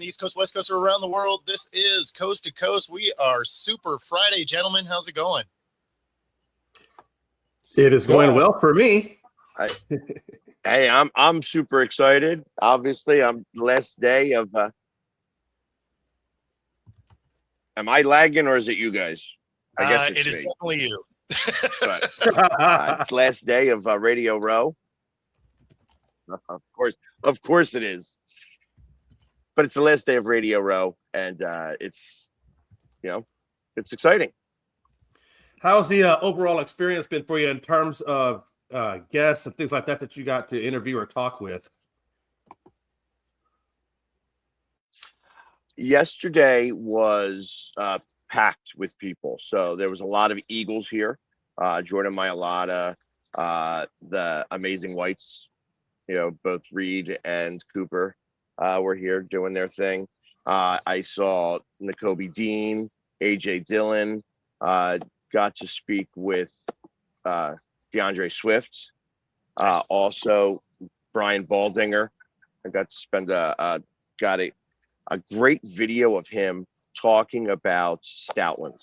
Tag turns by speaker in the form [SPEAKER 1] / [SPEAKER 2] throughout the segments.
[SPEAKER 1] the East Coast, West Coast, or around the world. This is Coast to Coast. We are Super Friday, gentlemen. How's it going?
[SPEAKER 2] It is going well for me.
[SPEAKER 3] Hey, I'm super excited. Obviously, I'm last day of. Am I lagging or is it you guys?
[SPEAKER 1] I guess it is definitely you.
[SPEAKER 3] But, it's last day of Radio Row. Of course it is. But it's the last day of Radio Row, and it's exciting.
[SPEAKER 2] How's the overall experience been for you in terms of guests and things like that you got to interview or talk with?
[SPEAKER 3] Yesterday was packed with people. So there was a lot of Eagles here. Jordan Mailata, the Amazing Whites, both Reed and Cooper were here doing their thing. I saw Nakobe Dean, AJ Dillon, got to speak with DeAndre Swift, also Brian Baldinger. I got to spend a great video of him talking about Stoutland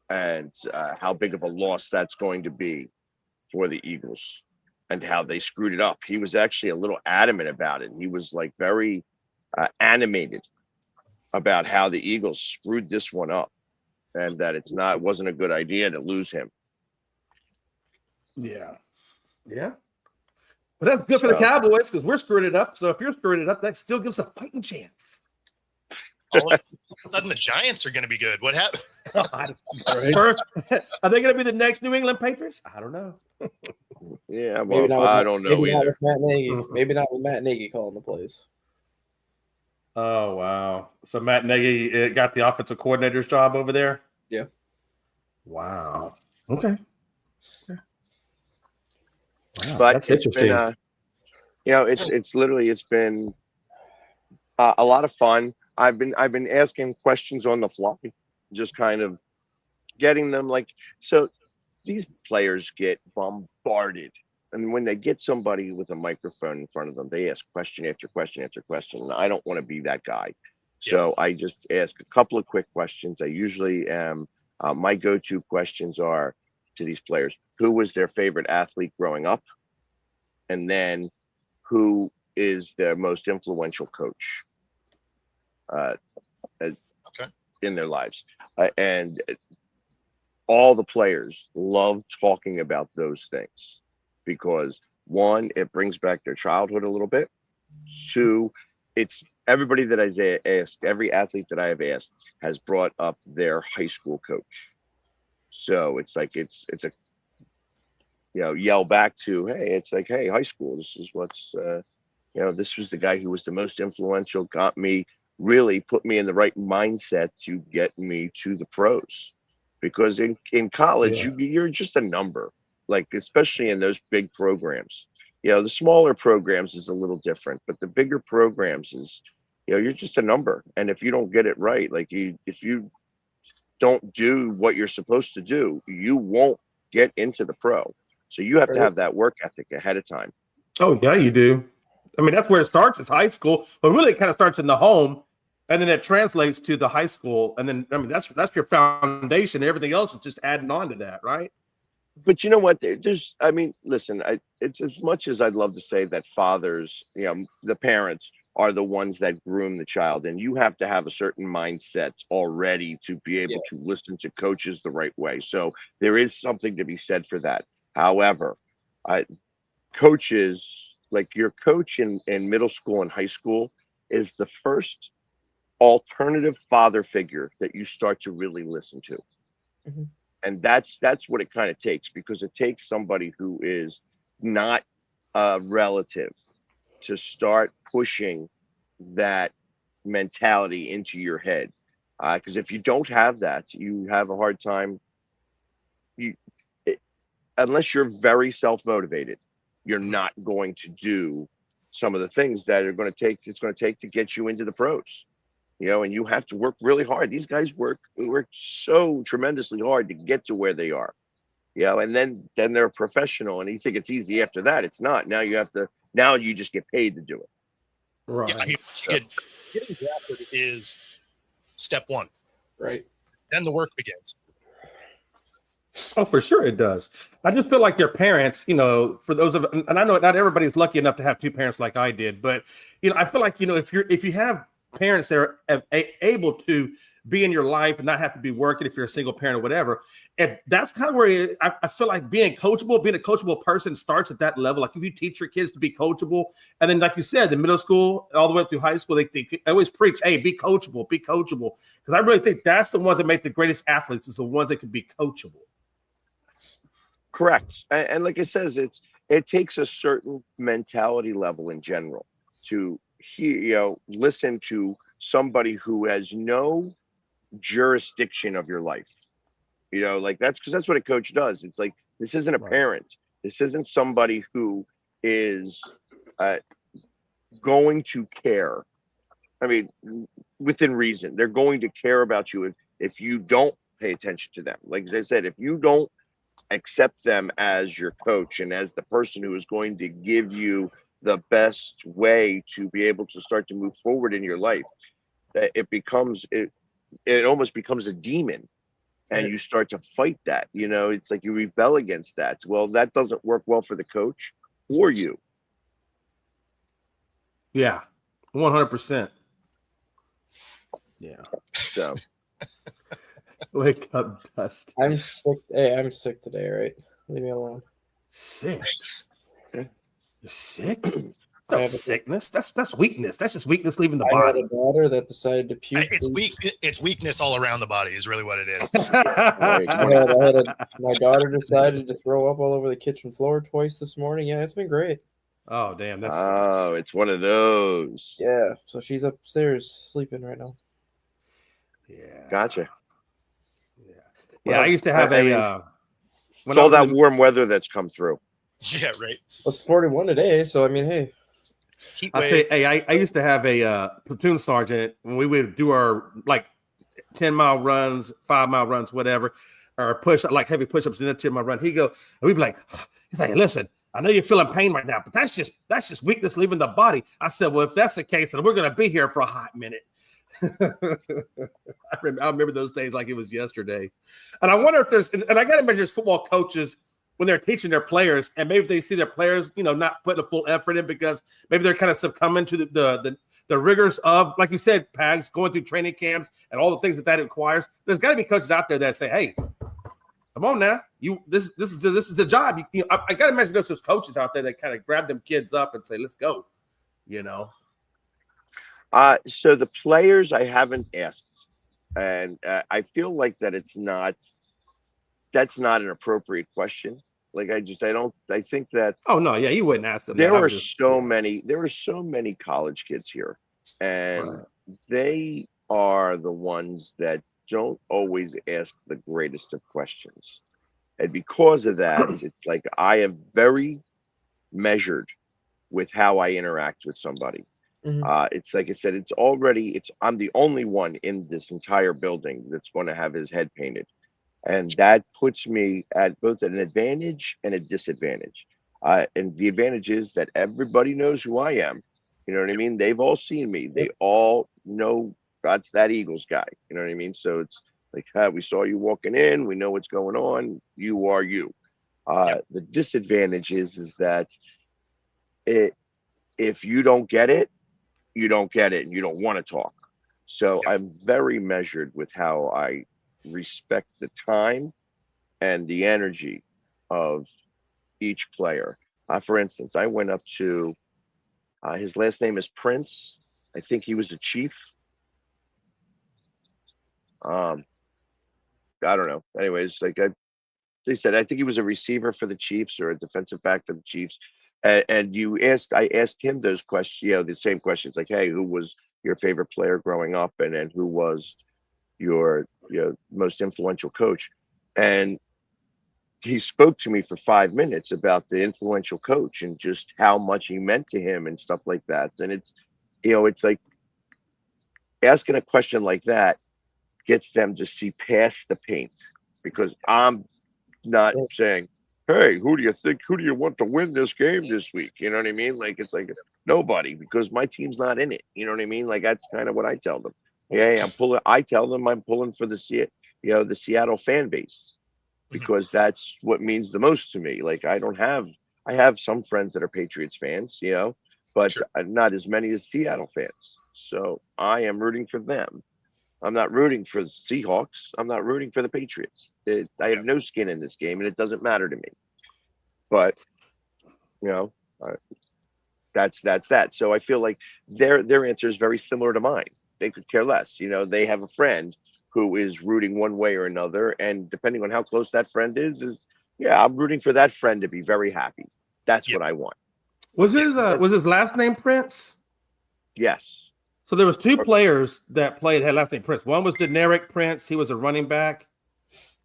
[SPEAKER 3] and how big of a loss that's going to be for the Eagles and how they screwed it up. He was actually a little adamant about it. He was like very animated about how the Eagles screwed this one up and that it wasn't a good idea to lose him.
[SPEAKER 2] Yeah. But that's good for the Cowboys because we're screwing it up. So if you're screwing it up, that still gives a fighting chance.
[SPEAKER 1] All of a sudden, the Giants are going to be good. What happened?
[SPEAKER 2] Are they going to be the next New England Patriots? I don't know.
[SPEAKER 3] Yeah, well, I don't know either.
[SPEAKER 4] Maybe not with Matt Nagy calling the plays.
[SPEAKER 2] Oh, wow. So Matt Nagy got the offensive coordinator's job over there?
[SPEAKER 4] Yeah.
[SPEAKER 2] Wow. Okay. Wow,
[SPEAKER 3] But
[SPEAKER 2] that's
[SPEAKER 3] it's
[SPEAKER 2] interesting.
[SPEAKER 3] Been, it's been a lot of fun. I've been asking questions on the fly, just kind of getting them so these players get bombarded. And when they get somebody with a microphone in front of them, they ask question after question after question. And I don't want to be that guy. So I just ask a couple of quick questions. I usually am, my go-to questions are to these players: who was their favorite athlete growing up? And then who is their most influential coach in their lives? And all the players love talking about those things because, one, it brings back their childhood a little bit. Two, it's everybody that I've asked, every athlete that I have asked has brought up their high school coach. So it's like it's a yell back to, hey, high school, this is what's this was the guy who was the most influential, got me, really put me in the right mindset to get me to the pros. Because in college, you're just a number, especially in those big programs. The smaller programs is a little different, but the bigger programs is, you're just a number. And if you don't get it right, if you don't do what you're supposed to do, you won't get into the pro. So you have to have that work ethic ahead of time.
[SPEAKER 2] Oh, yeah, you do. I mean, that's where it starts, is high school, but really it kind of starts in the home, and then it translates to the high school. And then, I mean, that's your foundation. Everything else is just adding on to that, right?
[SPEAKER 3] But you know what? Listen, it's as much as I'd love to say that fathers, the parents are the ones that groom the child, and you have to have a certain mindset already to be able to listen to coaches the right way. So there is something to be said for that. However, coaches, like your coach in middle school and high school, is the first alternative father figure that you start to really listen to. Mm-hmm. And that's what it kind of takes, because it takes somebody who is not a relative to start pushing that mentality into your head. Because if you don't have that, you have a hard time. Unless you're very self-motivated, you're not going to do some of the things that it's going to take to get you into the pros. And you have to work really hard. These guys work so tremendously hard to get to where they are. And then they're a professional, and you think it's easy after that. It's not. Now you just get paid to do it.
[SPEAKER 2] Right.
[SPEAKER 1] Yeah, I mean, getting drafted is step one.
[SPEAKER 4] Right.
[SPEAKER 1] Then the work begins.
[SPEAKER 2] Oh, for sure it does. I just feel like your parents, for those of, and I know not everybody's lucky enough to have two parents like I did, but I feel like if you have parents that are able to be in your life and not have to be working if you're a single parent or whatever, and that's kind of where I feel like being a coachable person starts at that level. Like if you teach your kids to be coachable, and then like you said, the middle school all the way up through high school, they always preach, hey, be coachable, because I really think that's the ones that make the greatest athletes is the ones that can be coachable.
[SPEAKER 3] Correct. And like it says, it takes a certain mentality level in general to hear, listen to somebody who has no jurisdiction of your life. Like that's because that's what a coach does. It's like, this isn't a parent. This isn't somebody who is going to care. I mean, within reason, they're going to care about you if you don't pay attention to them. Like I said, if you don't accept them as your coach and as the person who is going to give you the best way to be able to start to move forward in your life, that it almost becomes a demon, and you start to fight that. It's like you rebel against that. Well, that doesn't work well for the coach or you.
[SPEAKER 2] Yeah, 100%. Yeah.
[SPEAKER 3] So
[SPEAKER 2] wake up, Dust.
[SPEAKER 4] I'm sick. Hey, I'm sick today, right? Leave me alone.
[SPEAKER 2] Sick? You're sick? No sickness. That's weakness. That's just weakness leaving the
[SPEAKER 4] I had
[SPEAKER 2] body.
[SPEAKER 4] a daughter that decided to puke.
[SPEAKER 1] It's weakness all around the body is really what it is.
[SPEAKER 4] My daughter decided to throw up all over the kitchen floor twice this morning. Yeah, it's been great.
[SPEAKER 2] Oh, damn. That's
[SPEAKER 3] it's one of those.
[SPEAKER 4] Yeah, so she's upstairs sleeping right now.
[SPEAKER 2] Yeah.
[SPEAKER 3] Gotcha.
[SPEAKER 2] Yeah, I used to have
[SPEAKER 3] it's all that warm weather that's come through.
[SPEAKER 1] Yeah, right.
[SPEAKER 4] Well, it's 41 today, so I mean, hey.
[SPEAKER 2] I used to have a platoon sergeant when we would do our 10-mile runs, 5-mile runs, whatever, or heavy push-ups in a 10-mile run. He'd be like, he's like, listen, I know you're feeling pain right now, but that's just weakness leaving the body. I said, well, if that's the case, then we're going to be here for a hot minute. I remember those days like it was yesterday. And I wonder if and I got to imagine there's football coaches when they're teaching their players, and maybe they see their players, not putting a full effort in because maybe they're kind of succumbing to the rigors of, like you said, Pags, going through training camps and all the things that requires. There's got to be coaches out there that say, hey, come on now, this is the job. I got to imagine there's those coaches out there that kind of grab them kids up and say, let's go,
[SPEAKER 3] So the players I haven't asked, and I feel like that's not an appropriate question. Like I think that.
[SPEAKER 2] Oh no, yeah, you wouldn't ask them.
[SPEAKER 3] There are so many college kids here, and they are the ones that don't always ask the greatest of questions. And because of that, it's like I am very measured with how I interact with somebody.
[SPEAKER 4] Mm-hmm.
[SPEAKER 3] It's like I said, I'm the only one in this entire building that's going to have his head painted. And that puts me at both an advantage and a disadvantage. And the advantage is that everybody knows who I am. You know what I mean? They've all seen me. They all know that's that Eagles guy. You know what I mean? So it's like, we saw you walking in. We know what's going on. You are you. The disadvantage is that if you don't get it, you don't get it, and you don't want to talk. So I'm very measured with how I respect the time and the energy of each player. For instance, I went up to his last name is Prince. I think he was a Chief. I don't know. Anyways, they said I think he was a receiver for the Chiefs or a defensive back for the Chiefs. And I asked him those questions, the same questions, like, hey, who was your favorite player growing up, and then who was your most influential coach? And he spoke to me for 5 minutes about the influential coach and just how much he meant to him and stuff like that. And it's like asking a question like that gets them to see past the paint, because I'm not saying, hey, who do you want to win this game this week? You know what I mean? Like, it's like, Nobody, because my team's not in it. You know what I mean? Like that's kind of what I tell them. Hey, I tell them I'm pulling for the Seattle fan base because that's what means the most to me. Like I have some friends that are Patriots fans, but
[SPEAKER 1] Sure.
[SPEAKER 3] not as many as Seattle fans. So I am rooting for them. I'm not rooting for the Seahawks. I'm not rooting for the Patriots. I have no skin in this game, and it doesn't matter to me. But that's that. So I feel like their answer is very similar to mine. They could care less. They have a friend who is rooting one way or another, and depending on how close that friend is I'm rooting for that friend to be very happy. That's what I want.
[SPEAKER 2] Was his last name Prince?
[SPEAKER 3] Yes.
[SPEAKER 2] So there was two players that had last name Prince. One was Deneric Prince. He was a running back.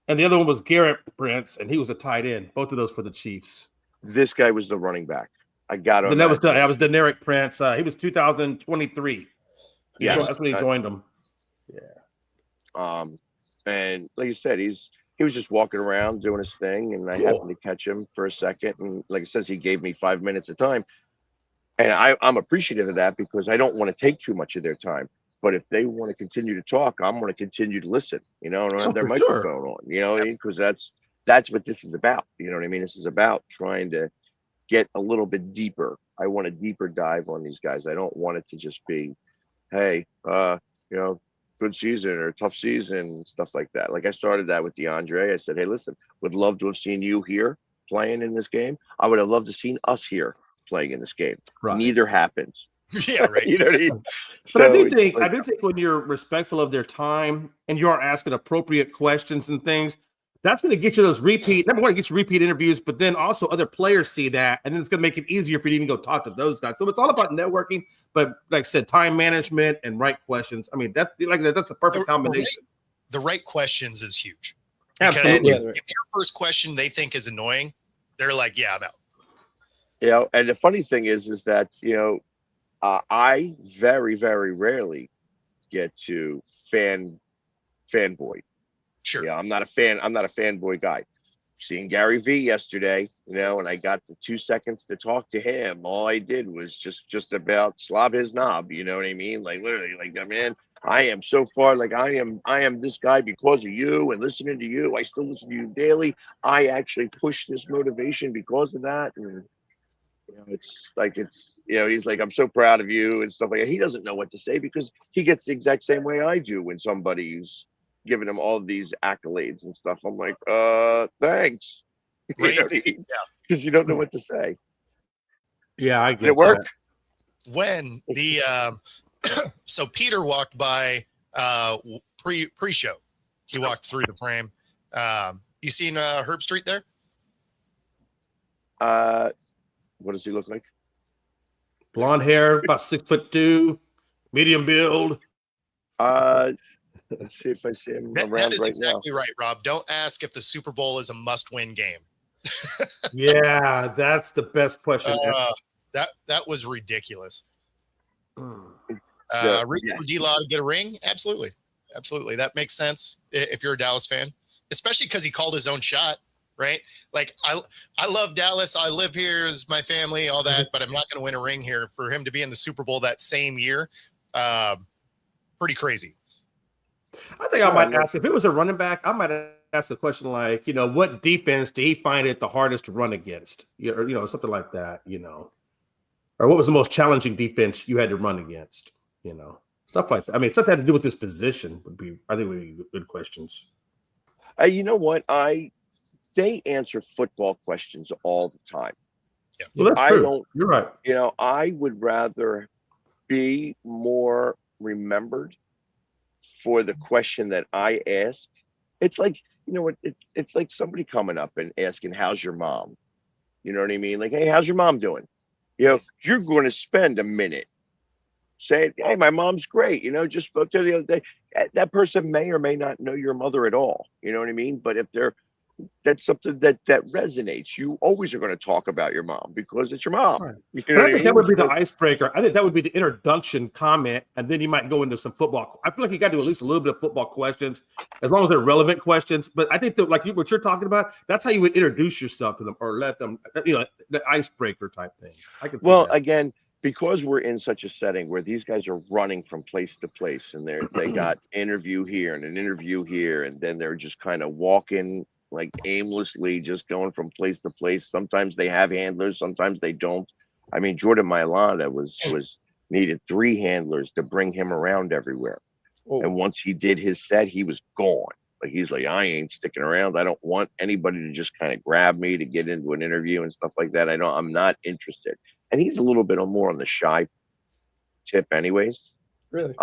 [SPEAKER 2] And the other one was Garrett Prince, and he was a tight end. Both of those for the Chiefs.
[SPEAKER 3] This guy was the running back. I got him.
[SPEAKER 2] That was Deneric Prince. He was 2023.
[SPEAKER 3] Yeah,
[SPEAKER 2] that's when he joined them. Yeah.
[SPEAKER 3] And like you said, he was just walking around doing his thing, and I happened to catch him for a second. And like it says, he gave me 5 minutes of time. And I'm appreciative of that because I don't want to take too much of their time. But if they want to continue to talk, I'm going to continue to listen, and have their microphone on, because that's what this is about. You know what I mean? This is about trying to get a little bit deeper. I want a deeper dive on these guys. I don't want it to just be, hey, good season or tough season, stuff like that. Like I started that with DeAndre. I said, hey, listen, would love to have seen you here playing in this game. I would have loved to seen us here playing in this game.
[SPEAKER 2] Right.
[SPEAKER 3] Neither happens.
[SPEAKER 1] Yeah, right.
[SPEAKER 3] You know what I mean?
[SPEAKER 2] But I do think when you're respectful of their time and you are asking appropriate questions and things, that's going to get you those repeat. Number one, it gets you repeat interviews, but then also other players see that, and then it's going to make it easier for you to even go talk to those guys. So it's all about networking, but like I said, time management and right questions. I mean, that's a perfect combination.
[SPEAKER 1] The right questions is huge.
[SPEAKER 2] Absolutely.
[SPEAKER 1] If your first question they think is annoying, they're like, "Yeah, I'm out."
[SPEAKER 3] And the funny thing is that I very, very rarely get to fanboy.
[SPEAKER 1] Sure.
[SPEAKER 3] Yeah, I'm not a fanboy guy. Seeing Gary Vee yesterday, and I got the 2 seconds to talk to him. All I did was just about slob his knob. You know what I mean? Like literally, like, man, I am so far, like I am this guy because of you and listening to you. I still listen to you daily. I actually push this motivation because of that. And it's like, he's like, I'm so proud of you and stuff like that. He doesn't know what to say because he gets the exact same way I do when somebody's giving him all these accolades and stuff. I'm like, thanks.
[SPEAKER 1] Right.
[SPEAKER 3] Because you don't know what to say.
[SPEAKER 2] Yeah, I get
[SPEAKER 3] Did it work?
[SPEAKER 2] that.
[SPEAKER 1] When the so Peter walked by pre-show. He walked through the frame. You seen Herb Street there?
[SPEAKER 3] What does he look like?
[SPEAKER 2] Blonde hair, about 6'2", medium build.
[SPEAKER 3] Let's see if I see him
[SPEAKER 1] That
[SPEAKER 3] around
[SPEAKER 1] is
[SPEAKER 3] right
[SPEAKER 1] exactly right, Rob. Don't ask if the Super Bowl is a must-win game.
[SPEAKER 2] Yeah, that's the best question.
[SPEAKER 1] That was ridiculous.
[SPEAKER 3] Yes.
[SPEAKER 1] D-Law to get a ring? Absolutely. That makes sense if you're a Dallas fan, especially because he called his own shot, right? Like, I love Dallas. I live here as my family, all that, but I'm not going to win a ring here. For him to be in the Super Bowl that same year, pretty crazy.
[SPEAKER 2] I think I might ask, if it was a running back, I might ask a question like, what defense did he find it the hardest to run against? Or, something like that, Or what was the most challenging defense you had to run against? Stuff like that. I mean, stuff that had to do with this position would be good questions.
[SPEAKER 3] You know what? They answer football questions all the time.
[SPEAKER 1] Yeah.
[SPEAKER 2] Well, that's true. You're right.
[SPEAKER 3] I would rather be more remembered for the question that I ask. It's like, it's like somebody coming up and asking, how's your mom? You know what I mean? Like, hey, how's your mom doing? You're going to spend a minute saying, hey, my mom's great. Just spoke to her the other day. That person may or may not know your mother at all. You know what I mean? But if that's something that resonates, you always are going to talk about your mom because it's your mom.
[SPEAKER 2] Right.
[SPEAKER 3] You know what I mean?
[SPEAKER 2] That would be the icebreaker. I think that would be the introduction comment, and then you might go into some football. I feel like you got to do at least a little bit of football questions, as long as they're relevant questions. But I think that, like what you're talking about, that's how you would introduce yourself to them or let them, the icebreaker type thing. I can.
[SPEAKER 3] Well, again, because we're in such a setting where these guys are running from place to place, and they got interview here and an interview here, and then they're just kind of walking like aimlessly, just going from place to place. Sometimes they have handlers, sometimes they don't. I mean, Jordan Mailata was needed 3 handlers to bring him around everywhere.
[SPEAKER 4] Oh,
[SPEAKER 3] And once he did his set, he was gone. Like, he's like, I ain't sticking around. I don't want anybody to just kind of grab me to get into an interview and stuff like that. I'm not interested. And he's a little bit more on the shy tip anyways.
[SPEAKER 4] really?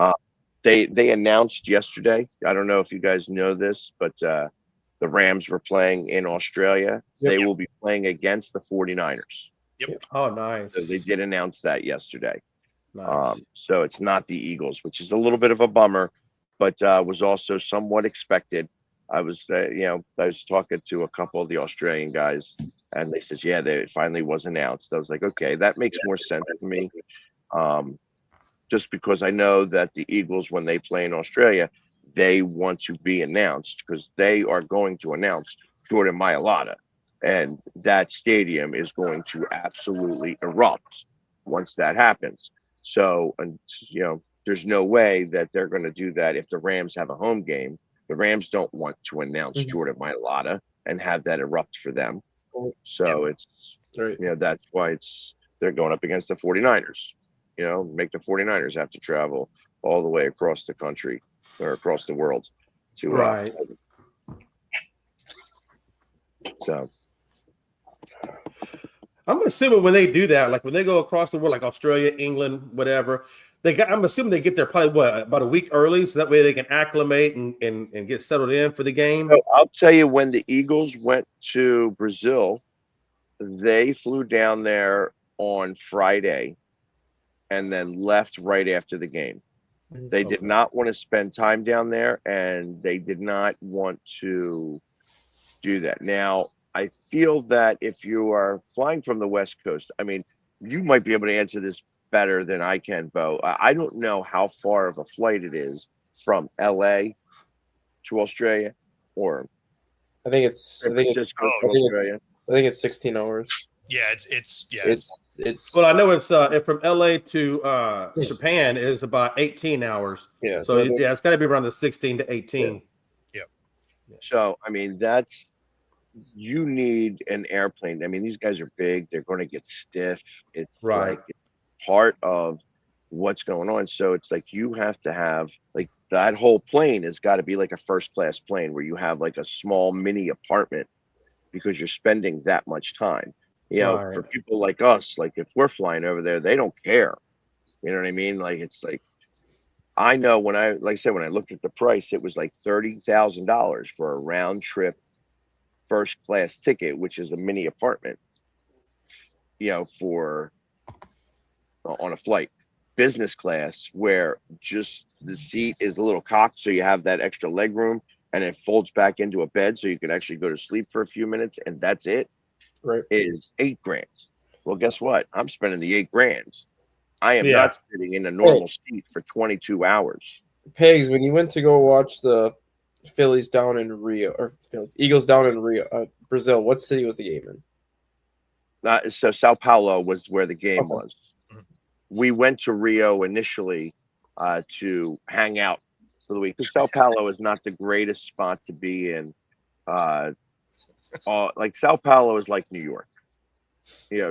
[SPEAKER 3] They announced yesterday, I don't know if you guys know this, but the Rams were playing in Australia.
[SPEAKER 4] Yep.
[SPEAKER 3] They will be playing against the 49ers.
[SPEAKER 2] Oh, nice.
[SPEAKER 3] So they did announce that yesterday.
[SPEAKER 2] Nice.
[SPEAKER 3] So it's not the Eagles, which is a little bit of a bummer, but was also somewhat expected. I was talking to a couple of the Australian guys, and they said, yeah, it finally was announced. I was like, okay, that makes more sense to me. Just because I know that the Eagles, when they play in Australia, they want to be announced because they are going to announce Jordan Mailata, and that stadium is going to absolutely erupt once that happens. So, and there's no way that they're going to do that if the Rams have a home game. The Rams don't want to announce Jordan Mailata and have that erupt for them. So it's,
[SPEAKER 4] Right.
[SPEAKER 3] that's why they're going up against the 49ers. Make the 49ers have to travel all the way across the country or across the world to
[SPEAKER 2] Right.
[SPEAKER 3] So
[SPEAKER 2] I'm assuming when they do that, like when they go across the world, like Australia, England, whatever, I'm assuming they get there probably about a week early, so that way they can acclimate and get settled in for the game.
[SPEAKER 3] So I'll tell you, when the Eagles went to Brazil, they flew down there on Friday and then left right after the game. They did not want to spend time down there, and they did not want to do that. Now, I feel that if you are flying from the West Coast, I mean, you might be able to answer this better than I can, Bo. I don't know how far of a flight it is from LA to Australia, or
[SPEAKER 4] I think it's
[SPEAKER 3] San Francisco to Australia.
[SPEAKER 4] I think it's 16 hours.
[SPEAKER 1] Yeah, it's
[SPEAKER 4] It's
[SPEAKER 2] Well, I know it's from LA to Japan is about 18 hours.
[SPEAKER 4] yeah.
[SPEAKER 2] So
[SPEAKER 4] I think-
[SPEAKER 2] it's got to be around the 16 to 18.
[SPEAKER 3] So, I mean, you need an airplane. I mean, these guys are big. They're going to get stiff. It's
[SPEAKER 2] Right.
[SPEAKER 3] like part of what's going on. So it's like you have to have, like, that whole plane has got to be like a first class plane where you have like a small mini apartment because you're spending that much time.
[SPEAKER 2] Right.
[SPEAKER 3] For people like us, like if we're flying over there, they don't care. You know what I mean? Like, it's like, I know when I looked at the price, it was like $30,000 for a round trip first class ticket, which is a mini apartment, for on a flight. Business class, where just the seat is a little cocked, so you have that extra leg room, and it folds back into a bed, so you can actually go to sleep for a few minutes, and that's it.
[SPEAKER 4] Right.
[SPEAKER 3] Is $8,000. Well, guess what? I'm spending the $8,000. I am
[SPEAKER 2] Yeah.
[SPEAKER 3] not sitting in a normal seat for 22 hours.
[SPEAKER 4] Pegs, when you went to go watch the Phillies down in Rio, or Eagles down in Rio, Brazil, what city was the game in?
[SPEAKER 3] So Sao Paulo was where the game
[SPEAKER 4] Okay.
[SPEAKER 3] was. We went to Rio initially to hang out for the week. Sao Paulo is not the greatest spot to be in. Like Sao Paulo is like New York,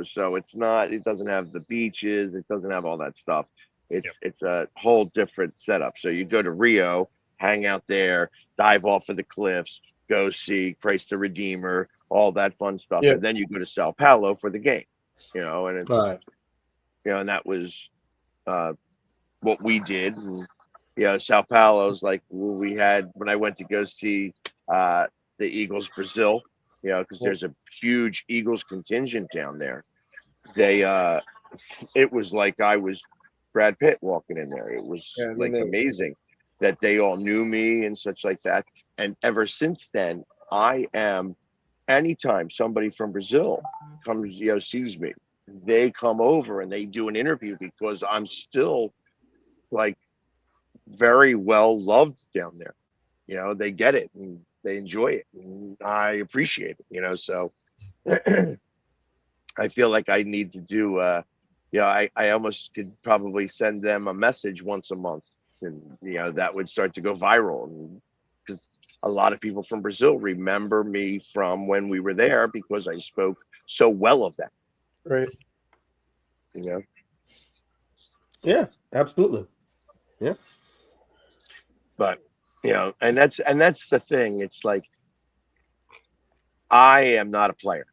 [SPEAKER 3] so it's not. It doesn't have the beaches. It doesn't have all that stuff. It's a whole different setup. So you go to Rio, hang out there, dive off of the cliffs, go see Christ the Redeemer, all that fun stuff,
[SPEAKER 4] Yeah.
[SPEAKER 3] and then you go to Sao Paulo for the game. And it's
[SPEAKER 2] Right.
[SPEAKER 3] and that was what we did. And, Sao Paulo's like we had when I went to go see the Eagles Brazil, because there's a huge Eagles contingent down there. It was like I was Brad Pitt walking in there. It was amazing that they all knew me and such like that. And ever since then, I am, anytime somebody from Brazil comes, sees me, they come over and they do an interview because I'm still like very well loved down there. They get it and they enjoy it, and I appreciate it. So I feel like I need to do I almost could probably send them a message once a month, and that would start to go viral, because a lot of people from Brazil remember me from when we were there because I spoke so well of them.
[SPEAKER 4] Right.
[SPEAKER 2] Yeah, absolutely. Yeah.
[SPEAKER 3] But and that's the thing. It's like, I am not a player.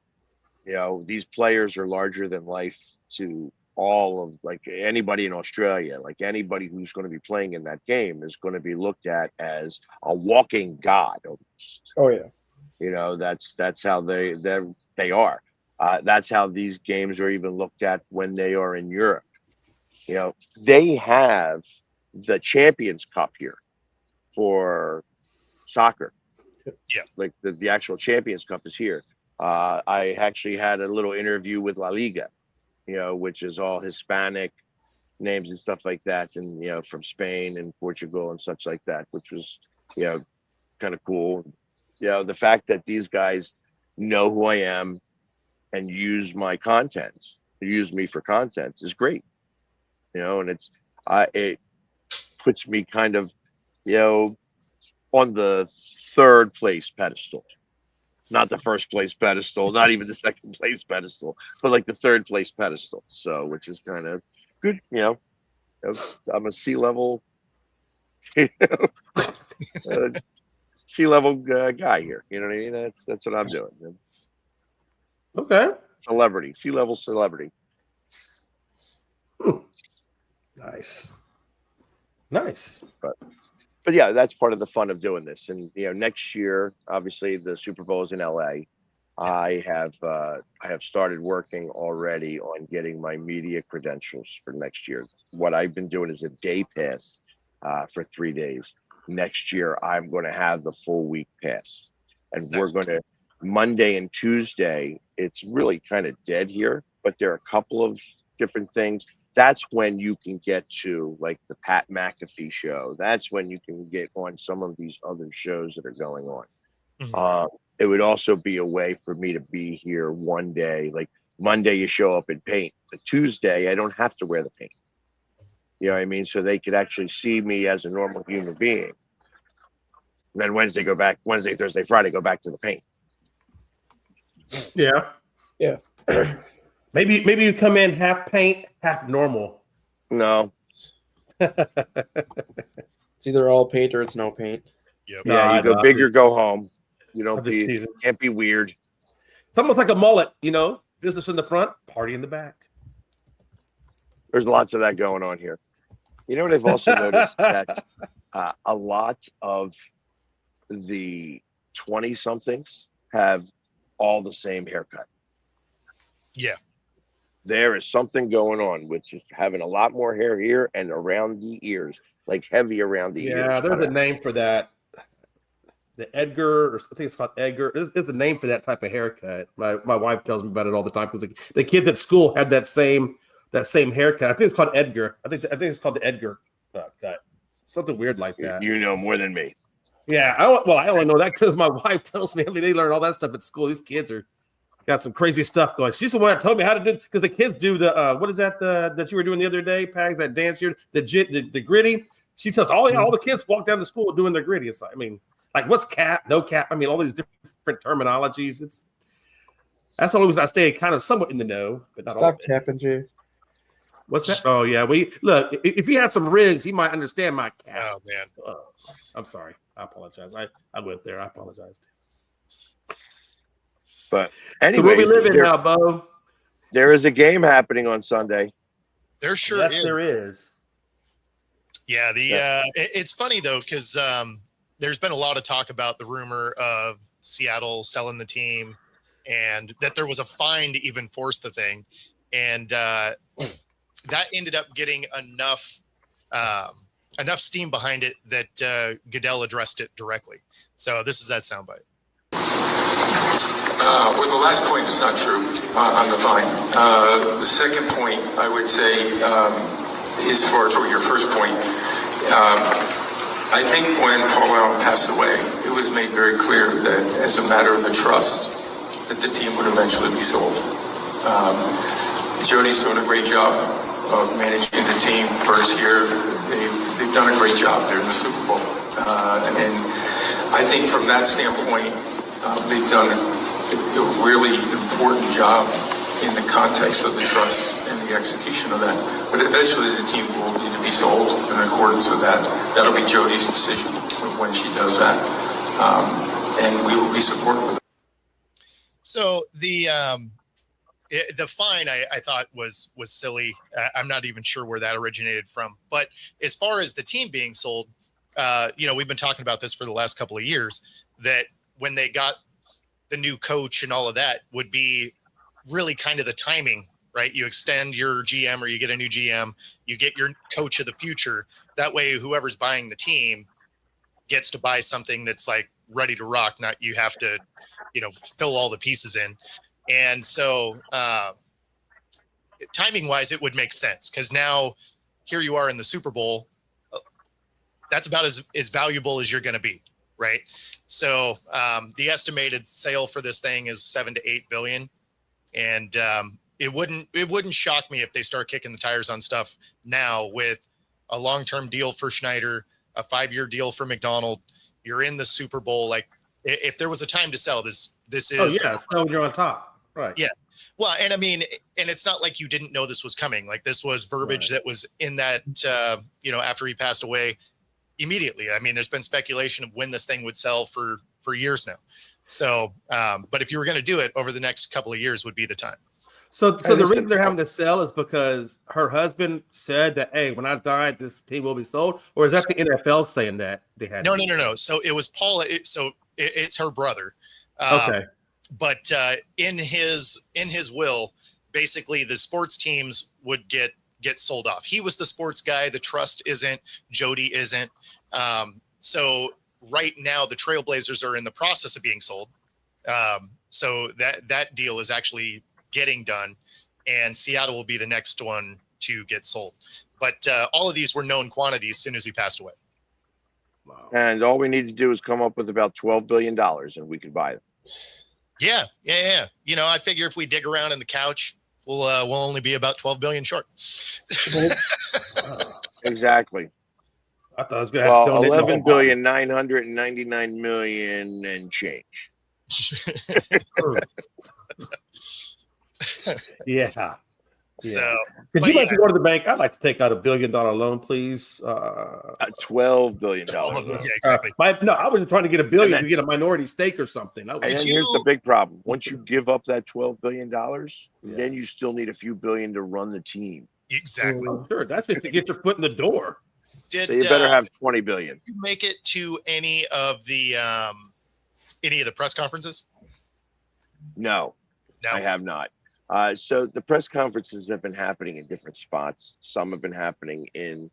[SPEAKER 3] These players are larger than life to all of, like, anybody in Australia. Like, anybody who's going to be playing in that game is going to be looked at as a walking god almost.
[SPEAKER 4] Oh yeah.
[SPEAKER 3] That's how they are. That's how these games are even looked at when they are in Europe. They have the Champions Cup here for soccer.
[SPEAKER 1] Yeah.
[SPEAKER 3] Like the actual Champions Cup is here. I actually had a little interview with La Liga, which is all Hispanic names and stuff like that, and from Spain and Portugal and such like that, which was kind of cool. The fact that these guys know who I am and use my content, use me for content, is great. And it puts me kind of on the third place pedestal. Not the first place pedestal, not even the second place pedestal, but like the third place pedestal. So, which is kind of good. I'm a sea-level sea-level guy here. You know what I mean? That's what I'm doing.
[SPEAKER 2] Okay.
[SPEAKER 3] Celebrity, sea-level celebrity.
[SPEAKER 2] Nice.
[SPEAKER 3] But yeah, that's part of the fun of doing this. And next year, obviously, the Super Bowl is in LA. I have started working already on getting my media credentials for next year. What I've been doing is a day pass for 3 days. Next year, I'm going to have the full week pass, and we're going to Monday and Tuesday. It's really kind of dead here, but there are a couple of different things. That's when you can get to, like, the Pat McAfee show. That's when you can get on some of these other shows that are going on.
[SPEAKER 1] Mhm.
[SPEAKER 3] It would also be a way for me to be here one day. Like, Monday, you show up in paint. But Tuesday, I don't have to wear the paint. You know what I mean? So they could actually see me as a normal human being. And then Wednesday, Thursday, Friday, go back to the paint.
[SPEAKER 2] Yeah.
[SPEAKER 4] Yeah.
[SPEAKER 2] Maybe you come in half paint, half normal.
[SPEAKER 3] No.
[SPEAKER 4] It's either all paint or it's no paint.
[SPEAKER 1] Yep.
[SPEAKER 2] No,
[SPEAKER 3] Yeah,
[SPEAKER 2] I
[SPEAKER 3] you go
[SPEAKER 2] know.
[SPEAKER 3] big or go home. You
[SPEAKER 2] I'm
[SPEAKER 3] don't
[SPEAKER 2] just
[SPEAKER 3] be
[SPEAKER 2] teasing.
[SPEAKER 3] can't be weird.
[SPEAKER 2] It's almost like a mullet, business in the front, party in the back.
[SPEAKER 3] There's lots of that going on here. You know what I've also noticed? That a lot of the 20-somethings have all the same haircut.
[SPEAKER 1] Yeah.
[SPEAKER 3] There is something going on with just having a lot more hair here and around the ears, like heavy around the ears.
[SPEAKER 2] Yeah, there's a name for that. The Edgar, or I think it's called Edgar. There's a name for that type of haircut. My wife tells me about it all the time because the kids at school had that same haircut. I think it's called Edgar. I think it's called the Edgar cut. Something weird like that.
[SPEAKER 3] You know more than me.
[SPEAKER 2] Yeah, I only know that because my wife tells me. I mean, they learn all that stuff at school. These kids got some crazy stuff going. She's the one that told me how to do, because the kids do the what is that that you were doing the other day, Pags, that dance here, the gritty. She tells all the kids walk down to school doing their gritty. It's like, I mean, like, what's cap, no cap? I mean, all these different terminologies. That's the only reason I stay kind of somewhat in the know, but not all.
[SPEAKER 4] Stop capping, Jay.
[SPEAKER 2] What's that? Oh yeah, look. If you had some rigs, you might understand my cap.
[SPEAKER 1] Oh man.
[SPEAKER 2] I'm sorry. I apologize. I went there. I apologize.
[SPEAKER 3] But anyway,
[SPEAKER 2] So where we live in now, Bo?
[SPEAKER 3] There is a game happening on Sunday.
[SPEAKER 1] There sure
[SPEAKER 2] Yes,
[SPEAKER 1] is.
[SPEAKER 2] there is.
[SPEAKER 1] Yeah, it's funny though, because there's been a lot of talk about the rumor of Seattle selling the team, and that there was a fine to even force the thing, and that ended up getting enough steam behind it that Goodell addressed it directly. So this is that soundbite.
[SPEAKER 5] Well, the last point is not true on the fine. The second point, I would say, as far as your first point, I think when Paul Allen passed away, it was made very clear that as a matter of the trust, that the team would eventually be sold. Jody's doing a great job. of managing the team for his year. They've done a great job there in the Super Bowl. And I think from that standpoint, they've done a really important job in the context of the trust and the execution of that. But eventually the team will need to be sold in accordance with that. That'll be Jody's decision when she does that. And we will be supportive of it.
[SPEAKER 1] So the fine I thought was silly. I'm not even sure where that originated from. But as far as the team being sold, we've been talking about this for the last couple of years, that when they got the new coach and all of that would be really kind of the timing, right? You extend your GM or you get a new GM, you get your coach of the future. That way, whoever's buying the team gets to buy something that's like ready to rock, not you have to, fill all the pieces in. And so timing wise, it would make sense because now here you are in the Super Bowl. That's about as valuable as you're going to be. Right. So the estimated sale for this thing is 7 to 8 billion. And it wouldn't shock me if they start kicking the tires on stuff now with a long-term deal for Schneider, a 5-year deal for McDonald. You're in the Super Bowl. Like if there was a time to sell this is.
[SPEAKER 2] Oh yeah. So you're on top. Right.
[SPEAKER 1] Yeah. Well, and I mean, and it's not like you didn't know this was coming. Like this was verbiage that was in that, after he passed away immediately. I mean, there's been speculation of when this thing would sell for years now. So, but if you were going to do it over the next couple of years would be the time.
[SPEAKER 2] So the reason they're having to sell is because her husband said that, hey, when I die, this team will be sold? Or is that the NFL saying that they had?
[SPEAKER 1] No. So it was Paula. It's her brother.
[SPEAKER 2] Okay.
[SPEAKER 1] But in his will, basically the sports teams would get sold off. He was the sports guy. The trust isn't. Jody isn't. So right now the Trailblazers are in the process of being sold. So that deal is actually getting done, and Seattle will be the next one to get sold. But all of these were known quantities as soon as he passed away.
[SPEAKER 2] Wow.
[SPEAKER 3] And all we need to do is come up with about $12 billion and we can buy them.
[SPEAKER 1] Yeah. I figure if we dig around in the couch, we'll only be about 12 billion short.
[SPEAKER 3] Exactly.
[SPEAKER 2] I thought I was going to have to donate
[SPEAKER 3] 11,999,000,000 and change.
[SPEAKER 2] Yeah.
[SPEAKER 1] So
[SPEAKER 2] Could you like to go to the bank? I'd like to take out $1 billion loan, please.
[SPEAKER 3] $12 billion.
[SPEAKER 1] Yeah, exactly.
[SPEAKER 2] No, I wasn't trying to get $1 billion
[SPEAKER 3] then,
[SPEAKER 2] to get a minority stake or something.
[SPEAKER 3] And then here's the big problem. Once you give up that $12 billion, then you still need a few billion to run the team.
[SPEAKER 1] Exactly.
[SPEAKER 2] Oh, sure. That's just to get your foot in the door.
[SPEAKER 3] So you better have 20 billion.
[SPEAKER 1] Did you make it to any of the press conferences?
[SPEAKER 3] No, I have not. So the press conferences have been happening in different spots. Some have been happening in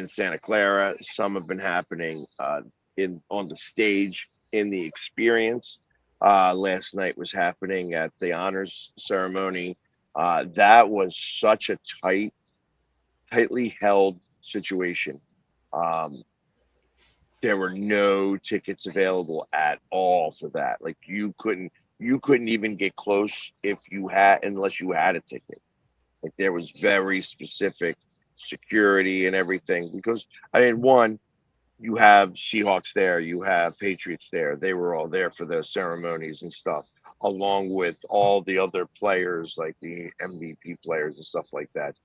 [SPEAKER 3] Santa Clara. Some have been happening on the stage in the Experience. Last night was happening at the honors ceremony. That was such a tightly held situation. There were no tickets available at all for that. Like you couldn't even get close unless you had a ticket. Like there was very specific security and everything because one, you have Seahawks there, you have Patriots there. They were all there for the ceremonies and stuff, along with all the other players like the MVP players and stuff like that.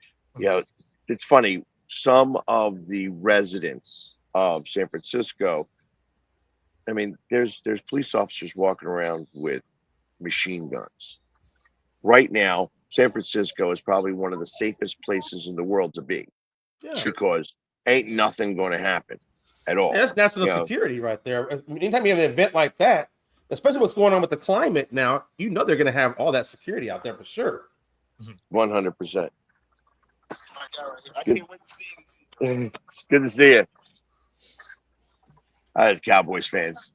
[SPEAKER 3] It's funny. Some of the residents of San Francisco, I mean, there's police officers walking around with machine guns. Right now, San Francisco is probably one of the safest places in the world to be because ain't nothing going to happen at all.
[SPEAKER 2] Yeah, that's national security right there. I mean, anytime you have an event like that, especially what's going on with the climate now, they're going to have all that security out there for sure.
[SPEAKER 3] 100%. Good to see you. As Cowboys fans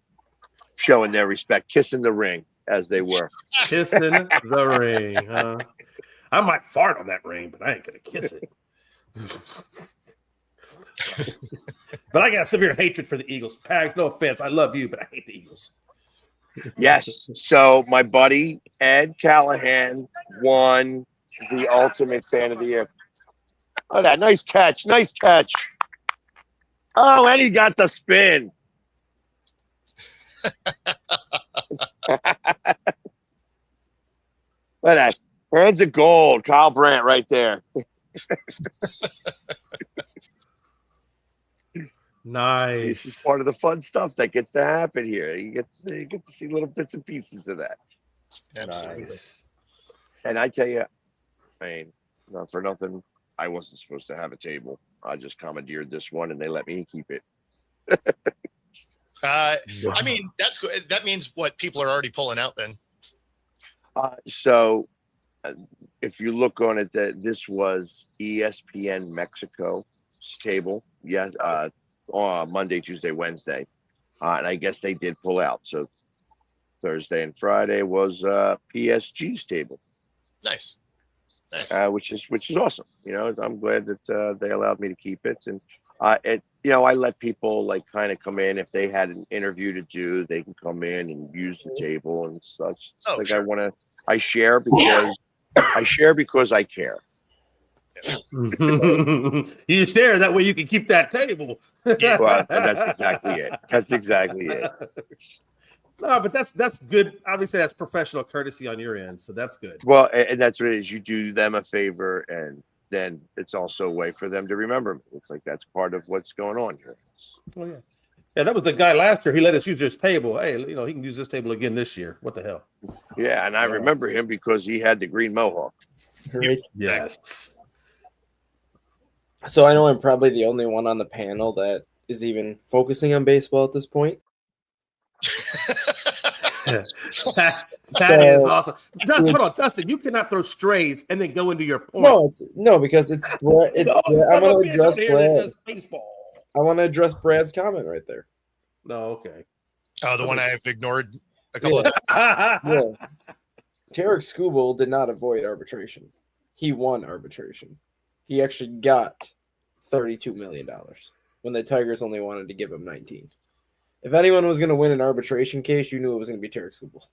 [SPEAKER 3] showing their respect, kissing the ring as they were.
[SPEAKER 2] Kissing the ring, huh? I might fart on that ring, but I ain't gonna kiss it. But I got severe hatred for the Eagles. Pags, no offense, I love you, but I hate the Eagles.
[SPEAKER 3] Yes. So my buddy Ed Callahan won the ultimate fan of the year. Oh, that nice catch. Nice catch. Oh, and he got the spin. Look at that. Hands of gold. Kyle Brandt right there.
[SPEAKER 2] Nice.
[SPEAKER 3] This is part of the fun stuff that gets to happen here. You get to see little bits and pieces of that.
[SPEAKER 1] Absolutely.
[SPEAKER 2] Nice.
[SPEAKER 3] And I tell you, I mean, not for nothing, I wasn't supposed to have a table. I just commandeered this one, and they let me keep it.
[SPEAKER 1] I mean, that's good. That means what people are already pulling out then.
[SPEAKER 3] So, if you look on it, that this was ESPN Mexico's table. Yes, on Monday, Tuesday, Wednesday, and I guess they did pull out. So Thursday and Friday was PSG's table.
[SPEAKER 1] Nice.
[SPEAKER 3] Which is awesome. You know, I'm glad that they allowed me to keep it, and I let people like kind of come in if they had an interview to do. They can come in and use the table and such.
[SPEAKER 1] Oh,
[SPEAKER 3] like
[SPEAKER 1] sure.
[SPEAKER 3] I share because I care.
[SPEAKER 2] You share that way you can keep that table.
[SPEAKER 3] Well, that's exactly it. That's exactly it.
[SPEAKER 2] No, but that's good. Obviously, that's professional courtesy on your end, so that's good.
[SPEAKER 3] Well, and that's what it is. You do them a favor, and then it's also a way for them to remember me. It's like that's part of what's going on here.
[SPEAKER 2] Oh yeah, yeah. That was the guy last year. He let us use his table. Hey, he can use this table again this year. What the hell?
[SPEAKER 3] Yeah, and I remember him because he had the green mohawk.
[SPEAKER 4] Right.
[SPEAKER 2] Yes.
[SPEAKER 4] So I know I'm probably the only one on the panel that is even focusing on baseball at this point.
[SPEAKER 2] That
[SPEAKER 4] So-
[SPEAKER 2] is awesome. Hold on, Dustin. You cannot throw strays and then go into your point.
[SPEAKER 4] Because it's Brad. It's
[SPEAKER 2] No,
[SPEAKER 4] Brad. I'm
[SPEAKER 2] son of a
[SPEAKER 4] gonna
[SPEAKER 2] bitch
[SPEAKER 4] address
[SPEAKER 2] out here that
[SPEAKER 4] Brad.
[SPEAKER 2] does baseball.
[SPEAKER 4] I want to address Brad's comment right there.
[SPEAKER 2] No, okay.
[SPEAKER 1] Oh, the one I've ignored a couple of times.
[SPEAKER 4] Yeah. Tarek Skubal did not avoid arbitration. He won arbitration. He actually got $32 million when the Tigers only wanted to give him 19. If anyone was going to win an arbitration case, you knew it was going to be Tarek Skubal.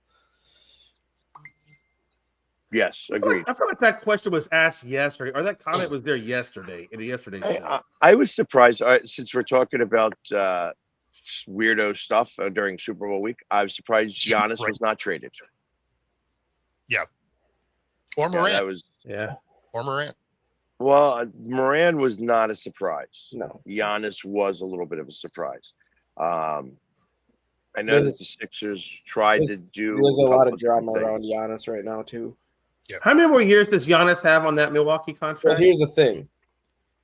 [SPEAKER 3] Yes, agreed.
[SPEAKER 2] I feel like that question was asked yesterday, or that comment was there yesterday in yesterday's show.
[SPEAKER 3] I was surprised since we're talking about weirdo stuff during Super Bowl week. I was surprised Giannis
[SPEAKER 1] Right.
[SPEAKER 3] was not traded.
[SPEAKER 1] Or
[SPEAKER 3] Yeah,
[SPEAKER 1] Morant.
[SPEAKER 3] that was
[SPEAKER 2] Yeah.
[SPEAKER 1] Or Morant.
[SPEAKER 3] well. Moran was not a surprise.
[SPEAKER 4] No.
[SPEAKER 3] Giannis was a little bit of a surprise. I know that the Sixers tried to do.
[SPEAKER 4] There's a lot of
[SPEAKER 3] couple
[SPEAKER 4] drama
[SPEAKER 3] things.
[SPEAKER 4] around Giannis right now, too.
[SPEAKER 2] How many more years does Giannis have on that Milwaukee
[SPEAKER 4] So
[SPEAKER 2] contract?
[SPEAKER 4] here's the thing.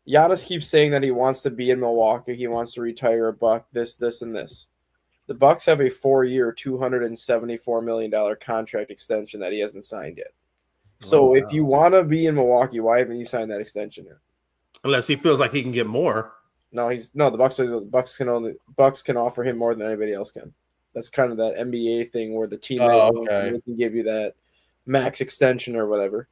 [SPEAKER 4] Giannis keeps saying that he wants to be in Milwaukee. He wants to retire a Buck, this, and this. The Bucks have a 4-year, $274 million contract extension that he hasn't signed yet. So if you want to be in Milwaukee, why haven't you signed that extension yet?
[SPEAKER 2] Unless he feels like he can get more.
[SPEAKER 4] The Bucks can offer him more than anybody else can. That's kind of that NBA thing where the team
[SPEAKER 2] okay.
[SPEAKER 4] can give you that max extension or whatever.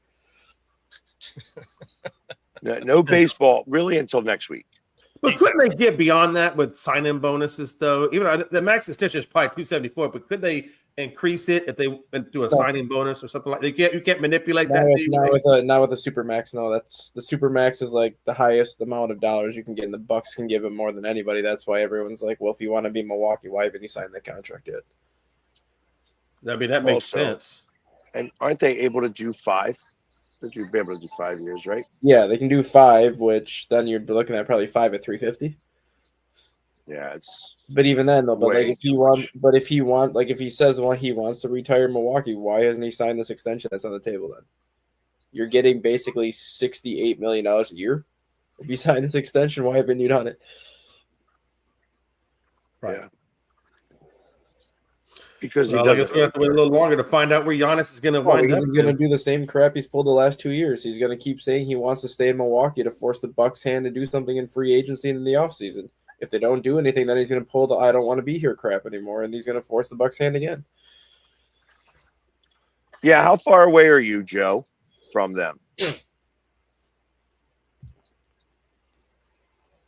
[SPEAKER 3] No baseball really until next week.
[SPEAKER 2] But couldn't they get beyond that with sign-in bonuses, though? Even though the max extension is probably 274, but could they increase it if they do a signing bonus or something like that? You can't manipulate that.
[SPEAKER 4] Not with a super max. No, that's the super max is like the highest amount of dollars you can get, and the Bucks can give him more than anybody. That's why everyone's like, well, if you want to be Milwaukee, why haven't you signed that contract yet?
[SPEAKER 2] I mean, that makes
[SPEAKER 3] Also,
[SPEAKER 2] sense.
[SPEAKER 3] And aren't they able to do 5? You'd be able to do 5 years, right?
[SPEAKER 4] Yeah, they can do 5, which then you're looking at probably 5 at 350.
[SPEAKER 3] Yeah, it's
[SPEAKER 4] But even then, though, but
[SPEAKER 3] way
[SPEAKER 4] like if he says he wants to retire Milwaukee, why hasn't he signed this extension that's on the table? Then you're getting basically $68 million a year. If you sign this extension, why haven't you done it?
[SPEAKER 2] Right.
[SPEAKER 3] Yeah. Because
[SPEAKER 2] Well, I guess we have to wait a little longer to find out where Giannis is going to wind up.
[SPEAKER 4] He's going to do the same crap he's pulled the last 2 years. He's going to keep saying he wants to stay in Milwaukee to force the Bucks' hand to do something in free agency and in the offseason. If they don't do anything, then he's going to pull the "I don't want to be here" crap anymore, and he's going to force the Bucks' hand again.
[SPEAKER 3] Yeah, how far away are you, Joe, from them?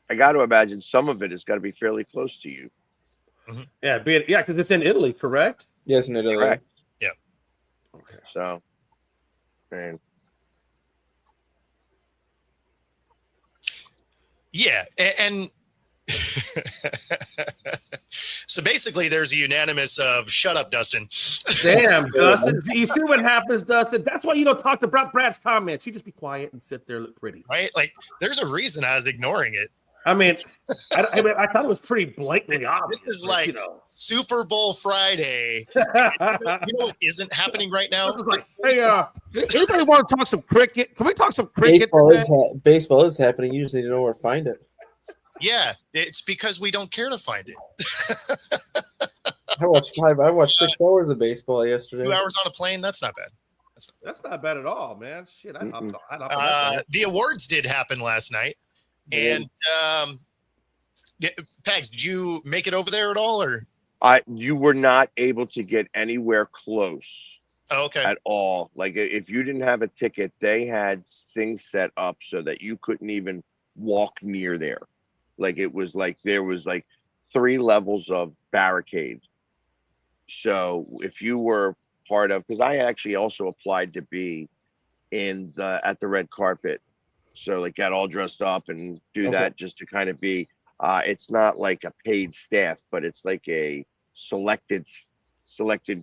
[SPEAKER 3] I got to imagine some of it has got to be fairly close to you.
[SPEAKER 2] Yeah, because it's in Italy, correct?
[SPEAKER 4] Yes, in Italy.
[SPEAKER 3] Correct.
[SPEAKER 1] Yeah.
[SPEAKER 2] Okay.
[SPEAKER 3] So, and
[SPEAKER 1] Yeah, and so basically, there's a unanimous of "Shut up, Dustin."
[SPEAKER 2] Damn, Dustin. You see what happens, Dustin? That's why you don't talk to Brad's comments. You just be quiet and sit there, look pretty.
[SPEAKER 1] Right? Like, there's a reason I was ignoring it.
[SPEAKER 2] I mean, I thought it was pretty blatantly obvious.
[SPEAKER 1] This is like Super Bowl Friday. You know what isn't happening right now?
[SPEAKER 2] Like, hey, anybody want to talk some cricket? Can we talk some cricket?
[SPEAKER 4] Baseball is happening. You just need to know where to find it.
[SPEAKER 1] Yeah, it's because we don't care to find it.
[SPEAKER 4] I watched 6 hours of baseball yesterday.
[SPEAKER 1] 2 hours on a plane, that's not bad.
[SPEAKER 2] That's not bad at all, man. Shit,
[SPEAKER 1] the awards did happen last night. And Pags, did you make it over there at all, or
[SPEAKER 3] you were not able to get anywhere close at all? Like, if you didn't have a ticket, they had things set up so that you couldn't even walk near there. Like, it was like there was like 3 levels of barricade. So if you were part of, because I actually also applied to be at the red carpet. So like got all dressed up and do that just to kind of be, it's not like a paid staff, but it's like a selected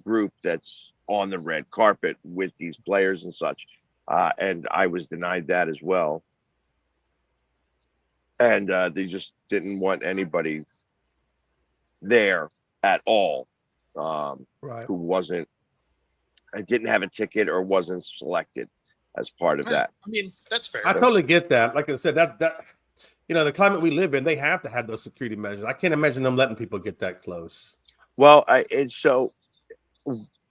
[SPEAKER 3] group that's on the red carpet with these players and such. And I was denied that as well. And they just didn't want anybody there at all who didn't have a ticket or wasn't selected as part of that.
[SPEAKER 1] I mean, that's fair.
[SPEAKER 2] I totally get that. Like I said, that the climate we live in, they have to have those security measures. I can't imagine them letting people get that close.
[SPEAKER 3] Well, so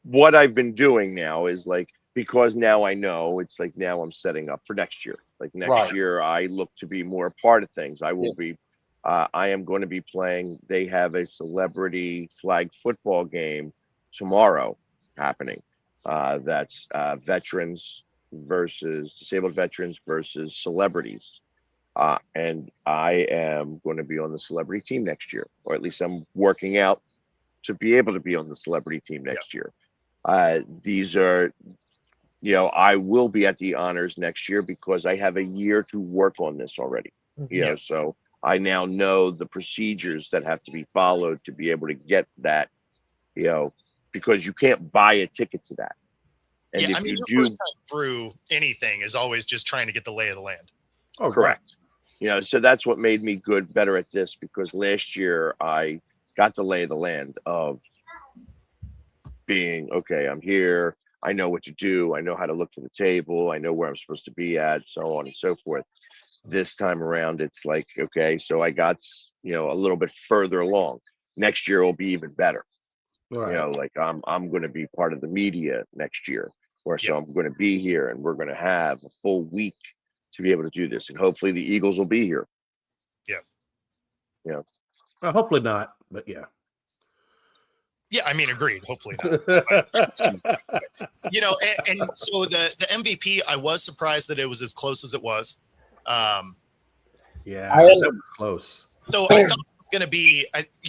[SPEAKER 3] what I've been doing now is like, because now I know, it's like now I'm setting up for next year. Like next year, I look to be more a part of things. I will be. I am going to be playing. They have a celebrity flag football game tomorrow happening. That's disabled veterans versus celebrities. And I am going to be on the celebrity team next year, or at least I'm working out to be able to be on the celebrity team next year. These are, I will be at the honors next year because I have a year to work on this already. So I now know the procedures that have to be followed to be able to get that, because you can't buy a ticket to that. And if you first time
[SPEAKER 1] through anything is always just trying to get the lay of the land.
[SPEAKER 3] Oh, correct. So that's what made me better at this, because last year I got the lay of the land of being, okay, I'm here. I know what to do. I know how to look for the table. I know where I'm supposed to be at, so on and so forth. This time around, it's like, okay, so I got, a little bit further along. Next year will be even better. Like I'm going to be part of the media next year, so I'm going to be here, and we're going to have a full week to be able to do this, and hopefully the Eagles will be here.
[SPEAKER 2] Well, hopefully not, but yeah.
[SPEAKER 1] Yeah, I mean, agreed. Hopefully not. And so the MVP, I was surprised that it was as close as it was.
[SPEAKER 2] Yeah, I was close.
[SPEAKER 1] So I thought it was going to be,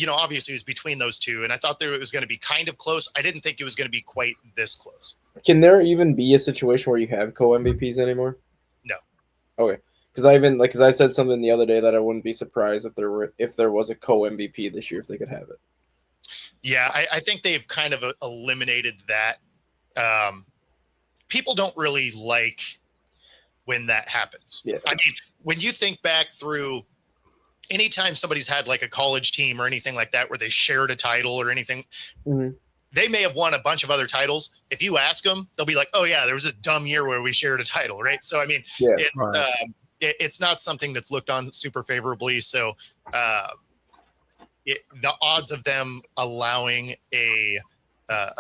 [SPEAKER 1] obviously it was between those two, and I thought it was going to be kind of close. I didn't think it was going to be quite this close.
[SPEAKER 4] Can there even be a situation where you have co-MVPs anymore?
[SPEAKER 1] No.
[SPEAKER 4] Okay. Because I said something the other day that I wouldn't be surprised if there was a co-MVP this year, if they could have it.
[SPEAKER 1] Yeah, I think they've kind of eliminated that. People don't really like when that happens.
[SPEAKER 4] Yeah.
[SPEAKER 1] I mean, when you think back through anytime somebody's had like a college team or anything like that where they shared a title or anything, they may have won a bunch of other titles. If you ask them, they'll be like, oh yeah, there was this dumb year where we shared a title, right? So, I mean, it's not something that's looked on super favorably. So the odds of them allowing a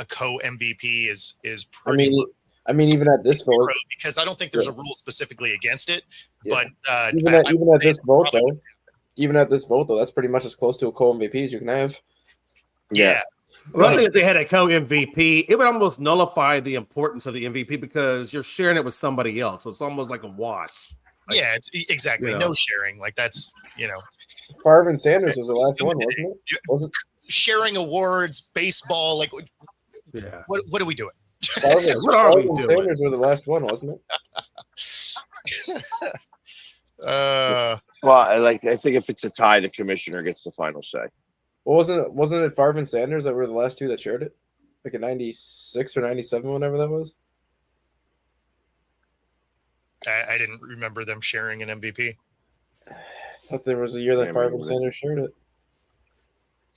[SPEAKER 1] co-MVP is pretty low.
[SPEAKER 4] I mean, even at this vote,
[SPEAKER 1] because I don't think there's a rule specifically against it.
[SPEAKER 4] Yeah.
[SPEAKER 1] But
[SPEAKER 4] even at this vote, though, that's pretty much as close to a co-MVP as you can have.
[SPEAKER 1] Yeah.
[SPEAKER 2] Well, I think if they had a co-MVP, it would almost nullify the importance of the MVP because you're sharing it with somebody else. So it's almost like a wash. Like,
[SPEAKER 1] yeah, it's exactly no sharing. Like that's
[SPEAKER 4] Favre and Sanders was the last one, wasn't it?
[SPEAKER 1] Sharing awards, baseball, like what are we doing?
[SPEAKER 4] Favre and Sanders were the last one, wasn't it?
[SPEAKER 1] Uh,
[SPEAKER 3] Well, I think if it's a tie, the commissioner gets the final say.
[SPEAKER 4] Well, wasn't it Favre and Sanders that were the last two that shared it? Like in 96 or 97, whenever that was?
[SPEAKER 1] I didn't remember them sharing an MVP.
[SPEAKER 4] I thought there was a year that
[SPEAKER 3] Yeah,
[SPEAKER 4] Favre
[SPEAKER 3] maybe
[SPEAKER 4] and Sanders shared it.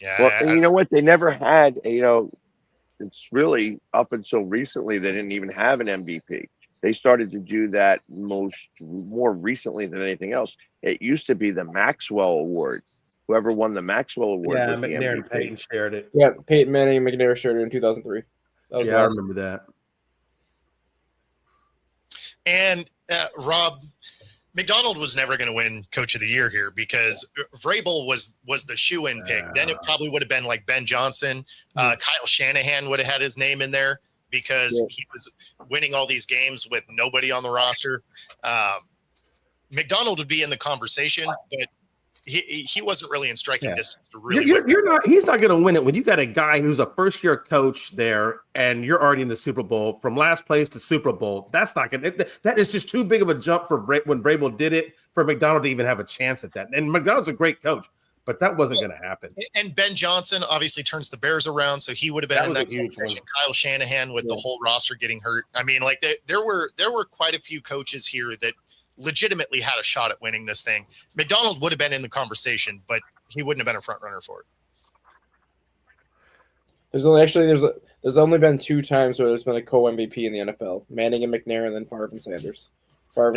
[SPEAKER 1] Yeah,
[SPEAKER 3] Well, and you know what? They never had, it's really up until recently they didn't even have an MVP. They started to do that more recently than anything else. It used to be the Maxwell Award. Whoever won the Maxwell Award
[SPEAKER 2] Yeah,
[SPEAKER 3] was the
[SPEAKER 2] McNair and
[SPEAKER 3] MVP.
[SPEAKER 2] Payton shared it.
[SPEAKER 4] Yeah, Peyton Manning and McNair shared it in 2003. That was
[SPEAKER 2] Yeah, I
[SPEAKER 4] last.
[SPEAKER 2] remember that.
[SPEAKER 1] And Rob McDonald was never going to win Coach of the Year here because Vrabel was the shoe-in pick. Then it probably would have been like Ben Johnson. Kyle Shanahan would have had his name in there because he was winning all these games with nobody on the roster. McDonald would be in the conversation, but he wasn't really in striking distance to really win.
[SPEAKER 2] You're not. He's not going to win it when you got a guy who's a first-year coach there, and you're already in the Super Bowl from last place to Super Bowl. That's not going. That is just too big of a jump for when Vrabel did it for McDonald to even have a chance at that. And McDonald's a great coach, but that wasn't going to happen.
[SPEAKER 1] And Ben Johnson obviously turns the Bears around, so he would have been in that conversation. Kyle Shanahan with the whole roster getting hurt. I mean, like there were quite a few coaches here that legitimately had a shot at winning this thing. McDonald would have been in the conversation, but he wouldn't have been a front runner for it.
[SPEAKER 4] There's only been 2 times where there's been a co-MVP in the NFL: Manning and McNair, and then Favre and Sanders. Favre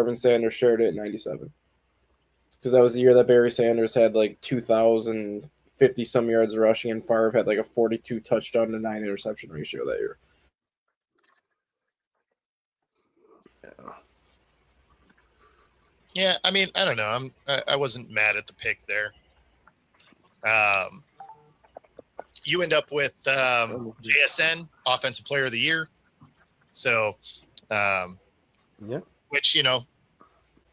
[SPEAKER 4] and Sanders shared it in '97 because that was the year that Barry Sanders had like 2,050 some yards rushing, and Favre had like a 42 touchdown to 9 interception ratio that year.
[SPEAKER 1] Yeah, I mean, I don't know. I wasn't mad at the pick there. You end up with JSN, Offensive Player of the Year. So, which,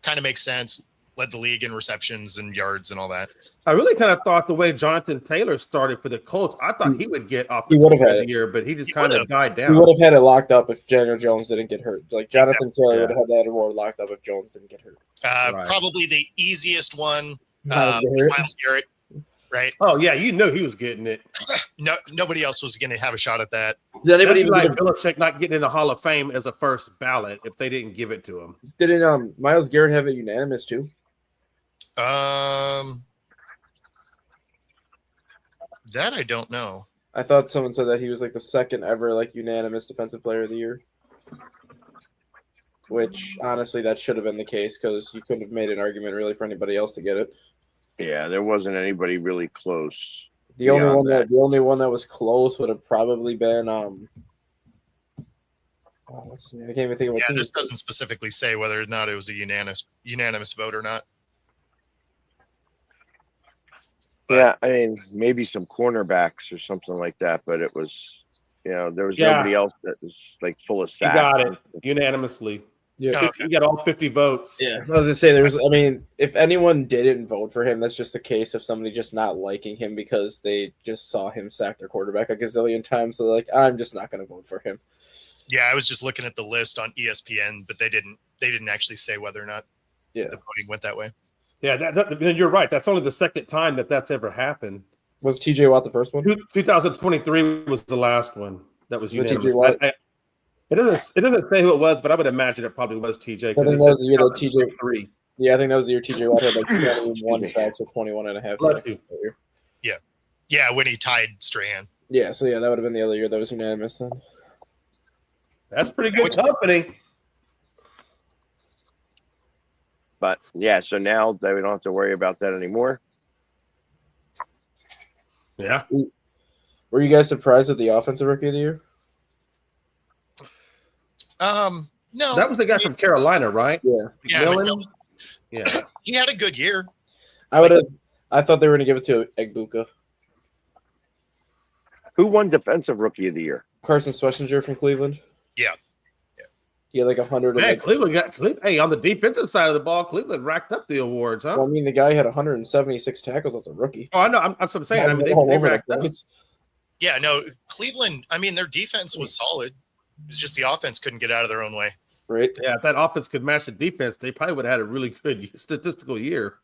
[SPEAKER 1] kind of makes sense. Led the league in receptions and yards and all that.
[SPEAKER 2] I really kind of thought the way Jonathan Taylor started for the Colts, I thought he would get Offensive
[SPEAKER 4] would have
[SPEAKER 2] Player
[SPEAKER 4] had
[SPEAKER 2] of the Year, but he just kind of died
[SPEAKER 4] He
[SPEAKER 2] down.
[SPEAKER 4] would have had it locked up if Daniel Jones didn't get hurt. Like Jonathan Taylor would have had that award locked up if Jones didn't get hurt.
[SPEAKER 2] Right.
[SPEAKER 1] Probably the easiest one
[SPEAKER 4] Myles
[SPEAKER 1] was
[SPEAKER 4] Garrett.
[SPEAKER 1] Myles Garrett, right?
[SPEAKER 2] Oh yeah, you knew he was getting it.
[SPEAKER 1] Nobody else was going to have a shot at that.
[SPEAKER 4] Did anybody
[SPEAKER 2] That'd be
[SPEAKER 4] even
[SPEAKER 2] like Belichick not getting in the Hall of Fame as a first ballot if they didn't give it to him.
[SPEAKER 4] didn't Myles Garrett have it unanimous too?
[SPEAKER 1] That I don't know.
[SPEAKER 4] I thought someone said that he was like the second ever like unanimous Defensive Player of the Year. Which honestly, that should have been the case because you couldn't have made an argument really for anybody else to get it.
[SPEAKER 3] Yeah, there wasn't anybody really close.
[SPEAKER 4] The only
[SPEAKER 3] Beyond
[SPEAKER 4] one that was close would have probably been what's his name? I can't even think of what
[SPEAKER 1] Yeah,
[SPEAKER 4] team.
[SPEAKER 1] this doesn't specifically say whether or not it was a unanimous vote or not.
[SPEAKER 3] Yeah, I mean, maybe some cornerbacks or something like that, but it was, there was nobody else that was like full of
[SPEAKER 2] He
[SPEAKER 3] sacks.
[SPEAKER 2] got it unanimously.
[SPEAKER 4] Yeah.
[SPEAKER 1] Oh, okay.
[SPEAKER 2] He got all 50 votes.
[SPEAKER 4] Yeah, I was gonna say if anyone didn't vote for him, that's just the case of somebody just not liking him because they just saw him sack their quarterback a gazillion times. So they're like, I'm just not gonna vote for him.
[SPEAKER 1] Yeah, I was just looking at the list on ESPN, but they didn't actually say whether or not the voting went that way.
[SPEAKER 2] Yeah, you're right. That's only the second time that's ever happened.
[SPEAKER 4] Was TJ Watt the first one?
[SPEAKER 2] 2023 was the last one that was
[SPEAKER 4] Was it
[SPEAKER 2] unanimous.
[SPEAKER 4] TJ Watt?
[SPEAKER 2] It doesn't say who it was, but I would imagine it probably was TJ.
[SPEAKER 4] I think that was the year that TJ.
[SPEAKER 2] 2023.
[SPEAKER 4] Yeah, I think that was the year TJ Watt had like 21 sacks or 21 and a half
[SPEAKER 2] Bless
[SPEAKER 4] sacks.
[SPEAKER 2] you.
[SPEAKER 4] That year.
[SPEAKER 1] Yeah, when he tied Strahan.
[SPEAKER 4] Yeah, so yeah, that would have been the other year that was unanimous then.
[SPEAKER 2] That's pretty good company.
[SPEAKER 3] But yeah, so now we don't have to worry about that anymore.
[SPEAKER 2] Yeah.
[SPEAKER 4] Were you guys surprised at the offensive rookie of the year?
[SPEAKER 1] No,
[SPEAKER 2] That was the guy from Carolina, right?
[SPEAKER 4] Yeah.
[SPEAKER 1] Yeah,
[SPEAKER 2] McMillan? Yeah.
[SPEAKER 1] he had a good year.
[SPEAKER 4] I thought they were gonna give it to Egbuka.
[SPEAKER 3] Who won Defensive Rookie of the Year?
[SPEAKER 4] Carson Schlesinger from Cleveland.
[SPEAKER 1] Yeah.
[SPEAKER 4] He had like 100.
[SPEAKER 2] Man, Hey, on the defensive side of the ball, Cleveland racked up the awards, huh?
[SPEAKER 4] Well, I mean, the guy had 176 tackles as a rookie.
[SPEAKER 2] Oh, I know. I'm saying. I mean,
[SPEAKER 4] All
[SPEAKER 2] they
[SPEAKER 4] over the
[SPEAKER 2] racked up.
[SPEAKER 4] place.
[SPEAKER 1] Yeah, no, Cleveland, I mean, their defense was solid. It's just the offense couldn't get out of their own way.
[SPEAKER 4] right?
[SPEAKER 2] Yeah, if that offense could match the defense, they probably would have had a really good statistical year.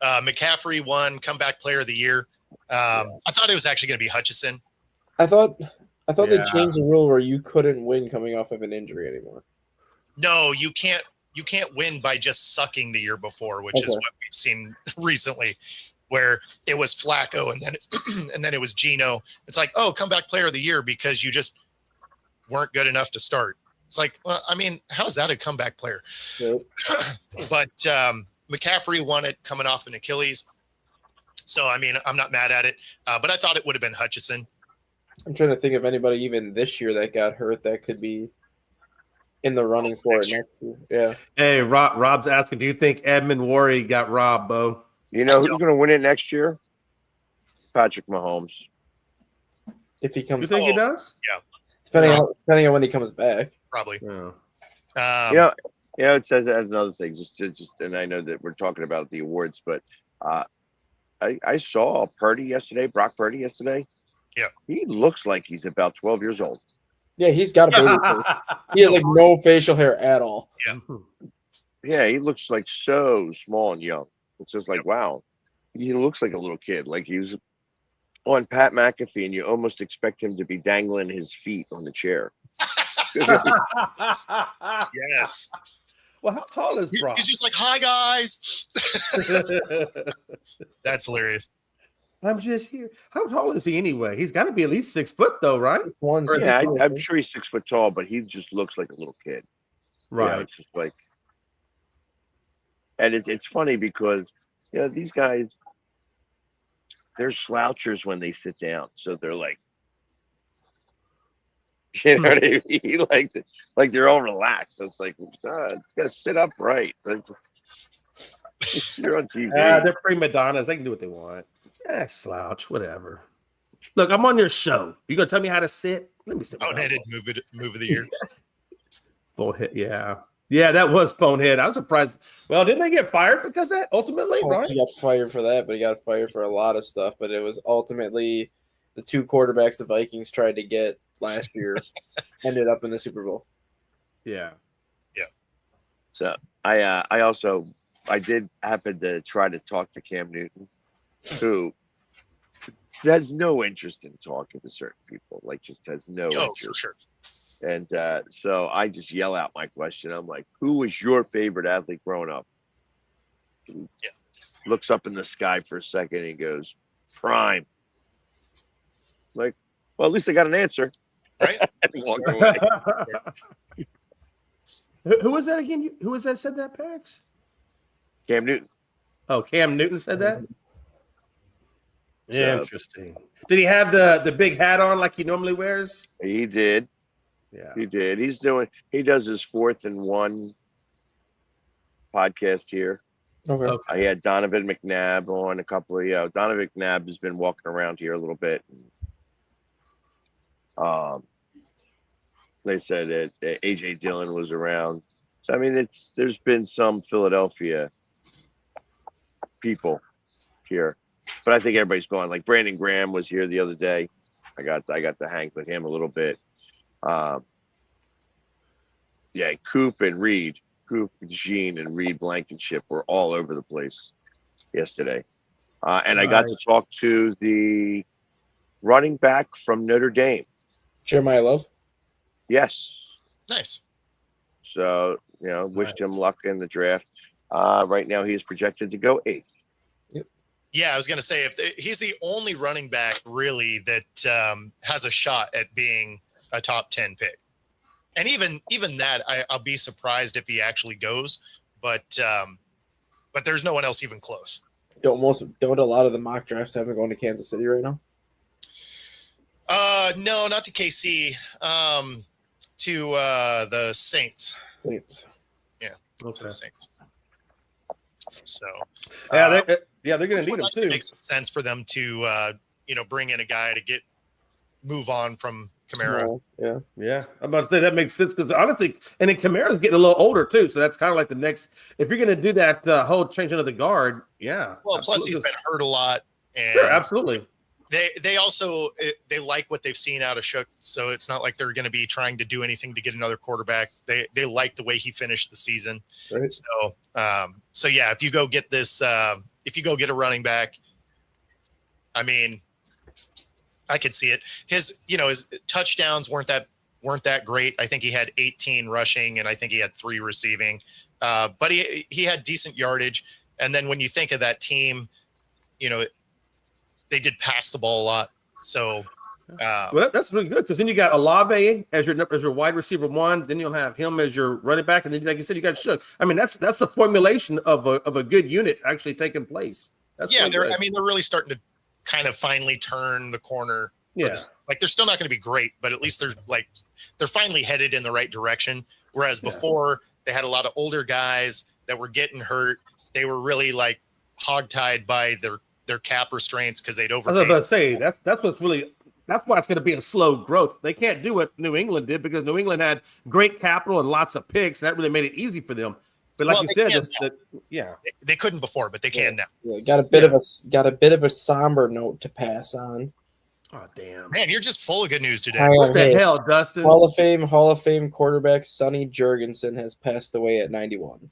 [SPEAKER 1] McCaffrey won comeback player of the year. I thought it was actually going to be Hutchison.
[SPEAKER 4] I thought they
[SPEAKER 2] Yeah.
[SPEAKER 4] changed the rule where you couldn't win coming off of an injury anymore.
[SPEAKER 1] No, you can't win by just sucking the year before, which is
[SPEAKER 4] Okay.
[SPEAKER 1] what we've seen recently, where it was Flacco and then it was Geno. It's like, oh, comeback player of the year because you just weren't good enough to start. It's like, well, I mean, how's that a comeback player?
[SPEAKER 4] Right.
[SPEAKER 1] But McCaffrey won it coming off an Achilles. So, I mean, I'm not mad at it, but I thought it would have been Hutchison.
[SPEAKER 4] I'm trying to think of anybody even this year that got hurt that could be in the running for it next year. Yeah.
[SPEAKER 2] Hey, Rob's asking, do you think Edmund Worry got robbed, Bo?
[SPEAKER 3] You know
[SPEAKER 1] I
[SPEAKER 3] who's
[SPEAKER 1] don't.
[SPEAKER 3] going to win it next year? Patrick Mahomes.
[SPEAKER 4] If he comes
[SPEAKER 2] You think he does?
[SPEAKER 4] depending on when he comes back.
[SPEAKER 1] Probably.
[SPEAKER 2] Yeah.
[SPEAKER 3] It says that's another thing. Just, and I know that we're talking about the awards, but I saw Brock Purdy yesterday.
[SPEAKER 1] Yeah.
[SPEAKER 3] He looks like he's about 12 years old.
[SPEAKER 4] Yeah, he's got a baby face. He has like no facial hair at all.
[SPEAKER 3] Yeah, he looks like so small and young. It's just like, wow, he looks like a little kid. Like he was on Pat McAfee, and you almost expect him to be dangling his feet on the chair.
[SPEAKER 1] Yes.
[SPEAKER 2] Well, how tall is Brock?
[SPEAKER 1] He's just like, hi, guys. That's hilarious.
[SPEAKER 2] I'm just here. How tall is he anyway? He's got to be at least 6 foot, though, right?
[SPEAKER 3] Yeah, I'm sure he's 6 foot tall, but he just looks like a little kid.
[SPEAKER 2] Right.
[SPEAKER 3] It's just like, and it's funny because these guys, they're slouchers when they sit down, so they're like, what I mean? Like they're all relaxed. So it's like, it's gotta sit upright. You're on TV.
[SPEAKER 2] They're prima donnas. They can do what they want. Slouch, whatever. Look, I'm on your show. You gonna tell me how to sit? Let me sit.
[SPEAKER 1] Boneheaded move of the year.
[SPEAKER 2] Bonehead, yeah, that was bonehead. I was surprised. Well, didn't they get fired because of that ultimately? Right?
[SPEAKER 4] He got fired for that, but he got fired for a lot of stuff. But it was ultimately the two quarterbacks the Vikings tried to get last year ended up in the Super Bowl.
[SPEAKER 2] Yeah.
[SPEAKER 3] So I did happen to try to talk to Cam Newton, who has no interest in talking to certain people. Like, just has no interest.
[SPEAKER 1] For sure.
[SPEAKER 3] And so I just yell out my question. I'm like, who was your favorite athlete growing up? He looks up in the sky for a second and he goes, Prime. Like, well, at least I got an answer.
[SPEAKER 1] Right?
[SPEAKER 3] And he walked away.
[SPEAKER 2] Who was that again? Who was that said that, Pax?
[SPEAKER 3] Cam Newton.
[SPEAKER 2] Oh, Cam Newton said that?
[SPEAKER 3] So-
[SPEAKER 2] Interesting. Did he have the big hat on like he normally wears?
[SPEAKER 3] He did.
[SPEAKER 2] Yeah.
[SPEAKER 3] He did. He does his 4th and 1 podcast here.
[SPEAKER 4] Okay.
[SPEAKER 3] I had Donovan McNabb on a couple of, Donovan McNabb has been walking around here a little bit. They said that AJ Dillon was around. So, I mean, there's been some Philadelphia people here, but I think everybody's gone. Like Brandon Graham was here the other day. I got to hang with him a little bit. Coop and Reed, Jean and Reed Blankenship were all over the place yesterday. And I got to talk to the running back from Notre Dame.
[SPEAKER 4] Jeremiah Love.
[SPEAKER 3] Yes.
[SPEAKER 1] Nice.
[SPEAKER 3] So, wished him luck in the draft. Right now, he is projected to go 8th.
[SPEAKER 1] Yeah, I was going to say, he's the only running back really that has a shot at being a top 10 pick. And even that, I'll be surprised if he actually goes. But there's no one else even close.
[SPEAKER 4] Don't a lot of the mock drafts have him going to Kansas City right now?
[SPEAKER 1] No, not to KC. To the Saints.
[SPEAKER 4] Saints.
[SPEAKER 1] Yeah, to
[SPEAKER 2] Okay.
[SPEAKER 1] the Saints. So
[SPEAKER 2] They're going to need him
[SPEAKER 1] it
[SPEAKER 2] too.
[SPEAKER 1] makes sense for them to bring in a guy to move on from Kamara.
[SPEAKER 4] Yeah.
[SPEAKER 2] Yeah, I'm about to say that makes sense because honestly, and then Kamara's getting a little older too, so that's kind of like the next. If you're going to do that whole changing of the guard, yeah.
[SPEAKER 1] Well, plus he's been hurt a lot, and
[SPEAKER 2] Sure, absolutely.
[SPEAKER 1] They also they like what they've seen out of Shook, so it's not like they're going to be trying to do anything to get another quarterback. They like the way he finished the season.
[SPEAKER 4] Right.
[SPEAKER 1] So yeah, if you go get this, if you go get a running back, I mean, I could see it. His touchdowns weren't that great. I think he had 18 rushing and I think he had 3 receiving. But he had decent yardage. And then when you think of that team, they did pass the ball a lot. So
[SPEAKER 2] well, that's really good because then you got Olave as your wide receiver 1. Then you'll have him as your running back, and then like you said, you got Shook. I mean, that's a formulation of a good unit actually taking place. That's
[SPEAKER 1] yeah,
[SPEAKER 2] really good.
[SPEAKER 1] they're really starting to kind of finally turn the corner.
[SPEAKER 2] Yeah,
[SPEAKER 1] like they're still not going to be great, but at least they're finally headed in the right direction. Whereas before they had a lot of older guys that were getting hurt. They were really like hogtied by their cap restraints because they'd overpaid.
[SPEAKER 2] I was about to say that's why it's going to be a slow growth. They can't do what New England did because New England had great capital and lots of picks. That really made it easy for them. But like you said,
[SPEAKER 1] they couldn't before, but they can now.
[SPEAKER 4] Yeah, got a bit of a somber note to pass on.
[SPEAKER 2] Oh damn,
[SPEAKER 1] man, you're just full of good news today.
[SPEAKER 2] What the hell, Dustin?
[SPEAKER 4] Hall of Fame quarterback Sonny Jurgensen has passed away at 91.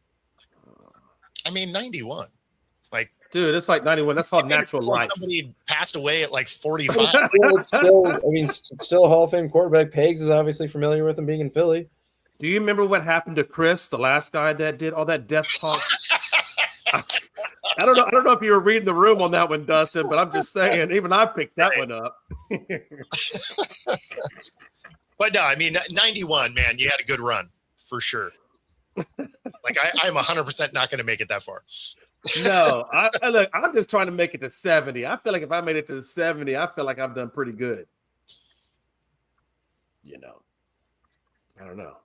[SPEAKER 1] I mean, 91. Like,
[SPEAKER 2] dude, it's like 91. That's called natural life.
[SPEAKER 1] Somebody passed away at like 45.
[SPEAKER 4] Still a Hall of Fame quarterback. Pegs is obviously familiar with him being in Philly.
[SPEAKER 2] Do you remember what happened to Chris, the last guy that did all that death talk? I don't know if you were reading the room on that one, Dustin, but I'm just saying, even I picked that one up.
[SPEAKER 1] But no, I mean, 91, man, you had a good run for sure. Like I'm 100% not going to make it that far.
[SPEAKER 2] No, look, I'm just trying to make it to 70. I feel like if I made it to 70, I feel like I've done pretty good. I don't know.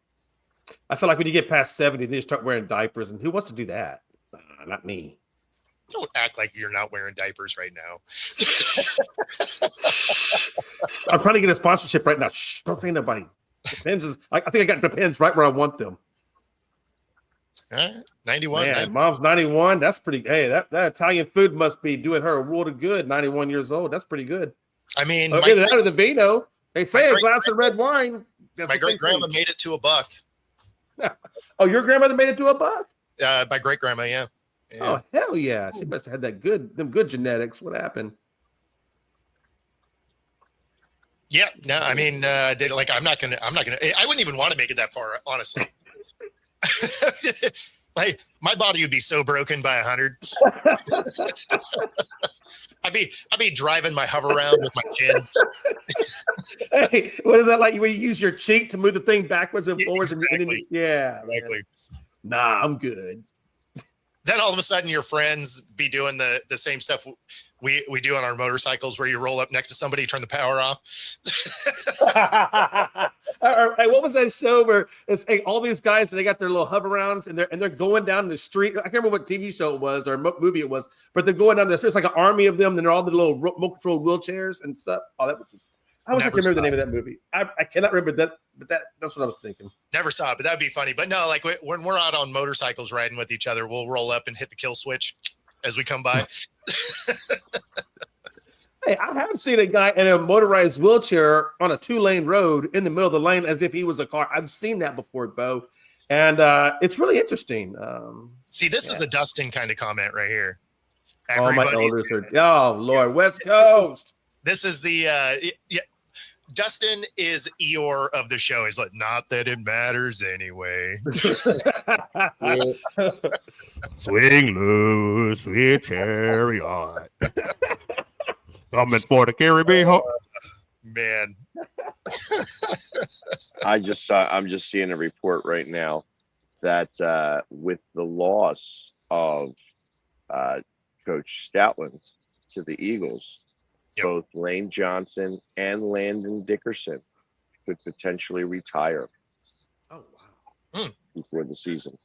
[SPEAKER 2] I feel like when you get past 70, then you start wearing diapers, and who wants to do that? Not me.
[SPEAKER 1] Don't act like you're not wearing diapers right now.
[SPEAKER 2] I'm trying to get a sponsorship right now. Shh, don't say nobody. Depends. I think I got Depends right where I want them.
[SPEAKER 1] All right, 91.
[SPEAKER 2] Man,
[SPEAKER 1] nice.
[SPEAKER 2] Mom's 91. That's pretty. Hey, that Italian food must be doing her a world of good. 91 years old. That's pretty good.
[SPEAKER 1] I mean,
[SPEAKER 2] either that or the vino. They say a glass of red wine.
[SPEAKER 1] My great grandma made it to $1.
[SPEAKER 2] Oh, your grandmother made it to $1?
[SPEAKER 1] My great grandma, yeah.
[SPEAKER 2] Oh hell yeah! She must have had them good genetics. What happened?
[SPEAKER 1] Yeah, no, I mean, I'm not gonna. I wouldn't even want to make it that far, honestly. Like my body would be so broken by 100. I'd be driving my hover around with my chin.
[SPEAKER 2] Hey, what is that like? When you use your cheek to move the thing backwards and forwards?
[SPEAKER 1] Exactly.
[SPEAKER 2] Exactly. Nah, I'm good.
[SPEAKER 1] Then all of a sudden, your friends be doing the same stuff we do on our motorcycles, where you roll up next to somebody, turn the power off.
[SPEAKER 2] Hey, what was that show where it's all these guys and they got their little hover rounds and they're going down the street? I can't remember what TV show it was or movie it was, but they're going down the street. It's like an army of them, and they're all the little remote control wheelchairs and stuff. Oh, that was. I can't remember the name of that movie. I cannot remember that, but that's what I was thinking.
[SPEAKER 1] Never saw it, but that'd be funny. But no, like when we're out on motorcycles riding with each other, we'll roll up and hit the kill switch as we come by.
[SPEAKER 2] Hey, I have seen a guy in a motorized wheelchair on a 2-lane road in the middle of the lane as if he was a car. I've seen that before, Bo, and it's really interesting.
[SPEAKER 1] See, this is a Dustin kind of comment right here.
[SPEAKER 2] All my elders are. Oh Lord, West Coast.
[SPEAKER 1] This is the Dustin is Eeyore of the show. He's like, not that it matters anyway.
[SPEAKER 2] Swing loose, sweet chariot. Coming for to carry me home.
[SPEAKER 1] Man.
[SPEAKER 3] I'm just seeing a report right now that with the loss of Coach Stoutland to the Eagles, both Lane Johnson and Landon Dickerson could potentially retire.
[SPEAKER 2] Oh wow!
[SPEAKER 3] Before the season.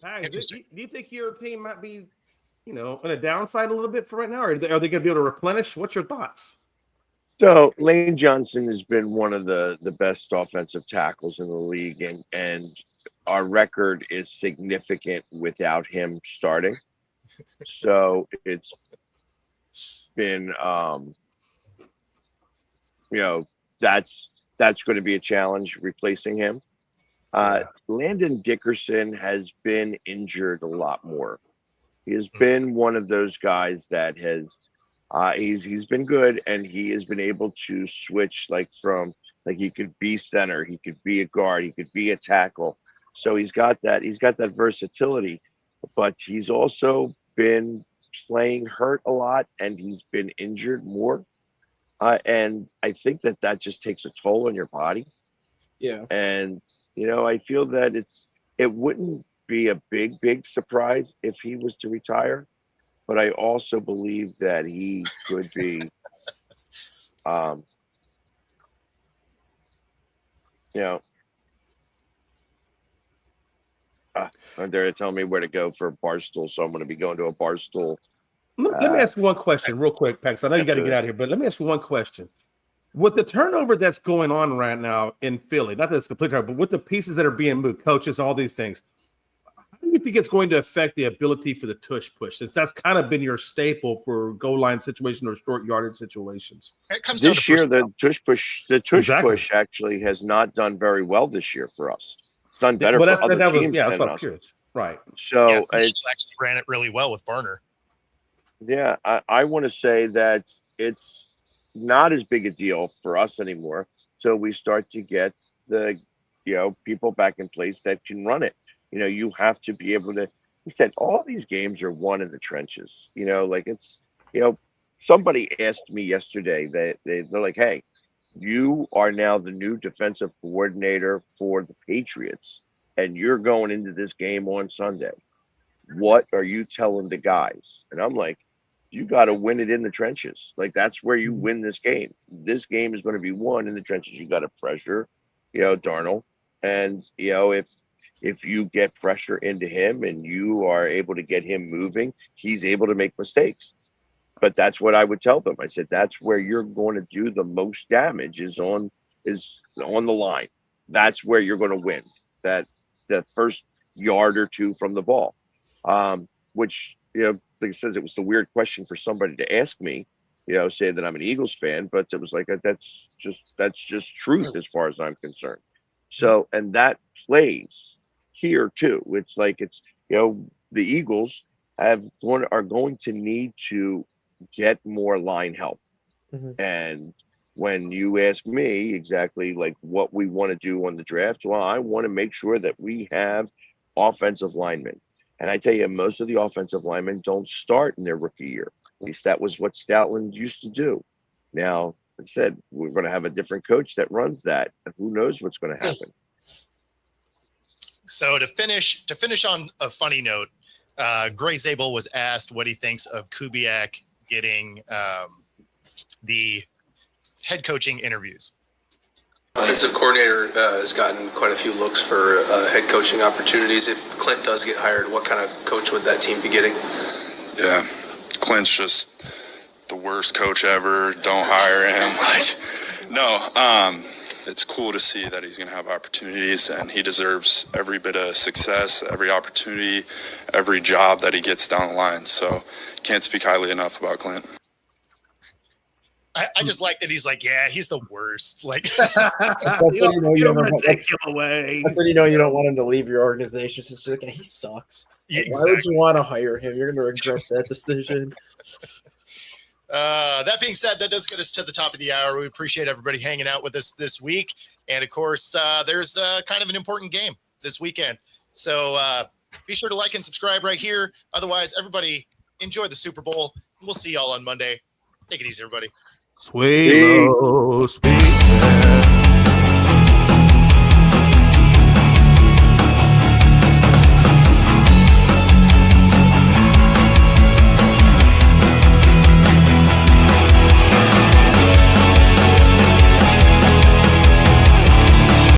[SPEAKER 2] Hey, do you think your team might be, on a downside a little bit for right now, or are they going to be able to replenish? What's your thoughts?
[SPEAKER 3] So Lane Johnson has been one of the best offensive tackles in the league, and our record is significant without him starting. So it's been that's going to be a challenge replacing him. Landon Dickerson has been injured a lot more. He has been one of those guys that has he's been good, and he has been able to switch from he could be center, he could be a guard, he could be a tackle. So he's got that versatility, but he's also been playing hurt a lot, and he's been injured more. And I think that just takes a toll on your body.
[SPEAKER 4] Yeah.
[SPEAKER 3] And I feel that it wouldn't be a big surprise if he was to retire, but I also believe that he could be they're telling me where to go for Barstool, so I'm going to be going to a Barstool.
[SPEAKER 2] Let me ask you one question real quick, Pax. I know you got to get out of here, but let me ask you one question. With the turnover that's going on right now in Philly, not that it's complete turnover, but with the pieces that are being moved, coaches, all these things, how do you think it's going to affect the ability for the tush push, since that's kind of been your staple for goal line situations or short yardage situations?
[SPEAKER 1] It comes down
[SPEAKER 3] This
[SPEAKER 1] to
[SPEAKER 3] year, the tush
[SPEAKER 2] Exactly.
[SPEAKER 3] push actually has not done very well this year for us. It's done better
[SPEAKER 2] Well,
[SPEAKER 3] for other teams
[SPEAKER 2] that's
[SPEAKER 3] than
[SPEAKER 2] what I'm
[SPEAKER 3] us.
[SPEAKER 2] curious. Right.
[SPEAKER 3] So
[SPEAKER 1] Yes, he actually ran it really well with Barner.
[SPEAKER 3] yeah, I want to say that it's not as big a deal for us anymore till we start to get the people back in place that can run it. You have to be able to. He said all these games are won in the trenches. Somebody asked me yesterday that they're like, hey, you are now the new defensive coordinator for the Patriots, and you're going into this game on Sunday. What are you telling the guys? And I'm like, you got to win it in the trenches. That's where you win this game. This game is going to be won in the trenches. You got to pressure, Darnold. And, if you get pressure into him and you are able to get him moving, he's able to make mistakes. But that's what I would tell them. I said, that's where you're going to do the most damage is on the line. That's where you're going to win that first yard or two from the ball, which, like I says, it was the weird question for somebody to ask me, say that I'm an Eagles fan, but it was like, that's just truth as far as I'm concerned. So, and that plays here too. It's like, the Eagles are going to need to get more line help.
[SPEAKER 4] Mm-hmm.
[SPEAKER 3] And when you ask me exactly what we want to do on the draft, well, I want to make sure that we have offensive linemen. And I tell you, most of the offensive linemen don't start in their rookie year. At least that was what Stoutland used to do. Now, like I said, we're going to have a different coach that runs that. And who knows what's going to happen.
[SPEAKER 1] So to finish on a funny note, Gray Zabel was asked what he thinks of Kubiak getting the head coaching interviews.
[SPEAKER 6] Offensive coordinator has gotten quite a few looks for head coaching opportunities. If Clint does get hired, what kind of coach would that team be getting?
[SPEAKER 7] Yeah, Clint's just the worst coach ever. Don't hire him. No, it's cool to see that he's going to have opportunities, and he deserves every bit of success, every opportunity, every job that he gets down the line. So can't speak highly enough about Clint.
[SPEAKER 1] I just like that he's like, yeah, he's the worst.
[SPEAKER 4] That's when you don't
[SPEAKER 2] take him away.
[SPEAKER 4] That's when you don't want him to leave your organization. So it's just like, he sucks.
[SPEAKER 1] Yeah,
[SPEAKER 4] Why would you want to hire him? You're going to regret that decision.
[SPEAKER 1] That being said, that does get us to the top of the hour. We appreciate everybody hanging out with us this week. And of course, there's kind of an important game this weekend. So be sure to like and subscribe right here. Otherwise, everybody enjoy the Super Bowl. We'll see y'all on Monday. Take it easy, everybody.
[SPEAKER 2] Sweet low speed.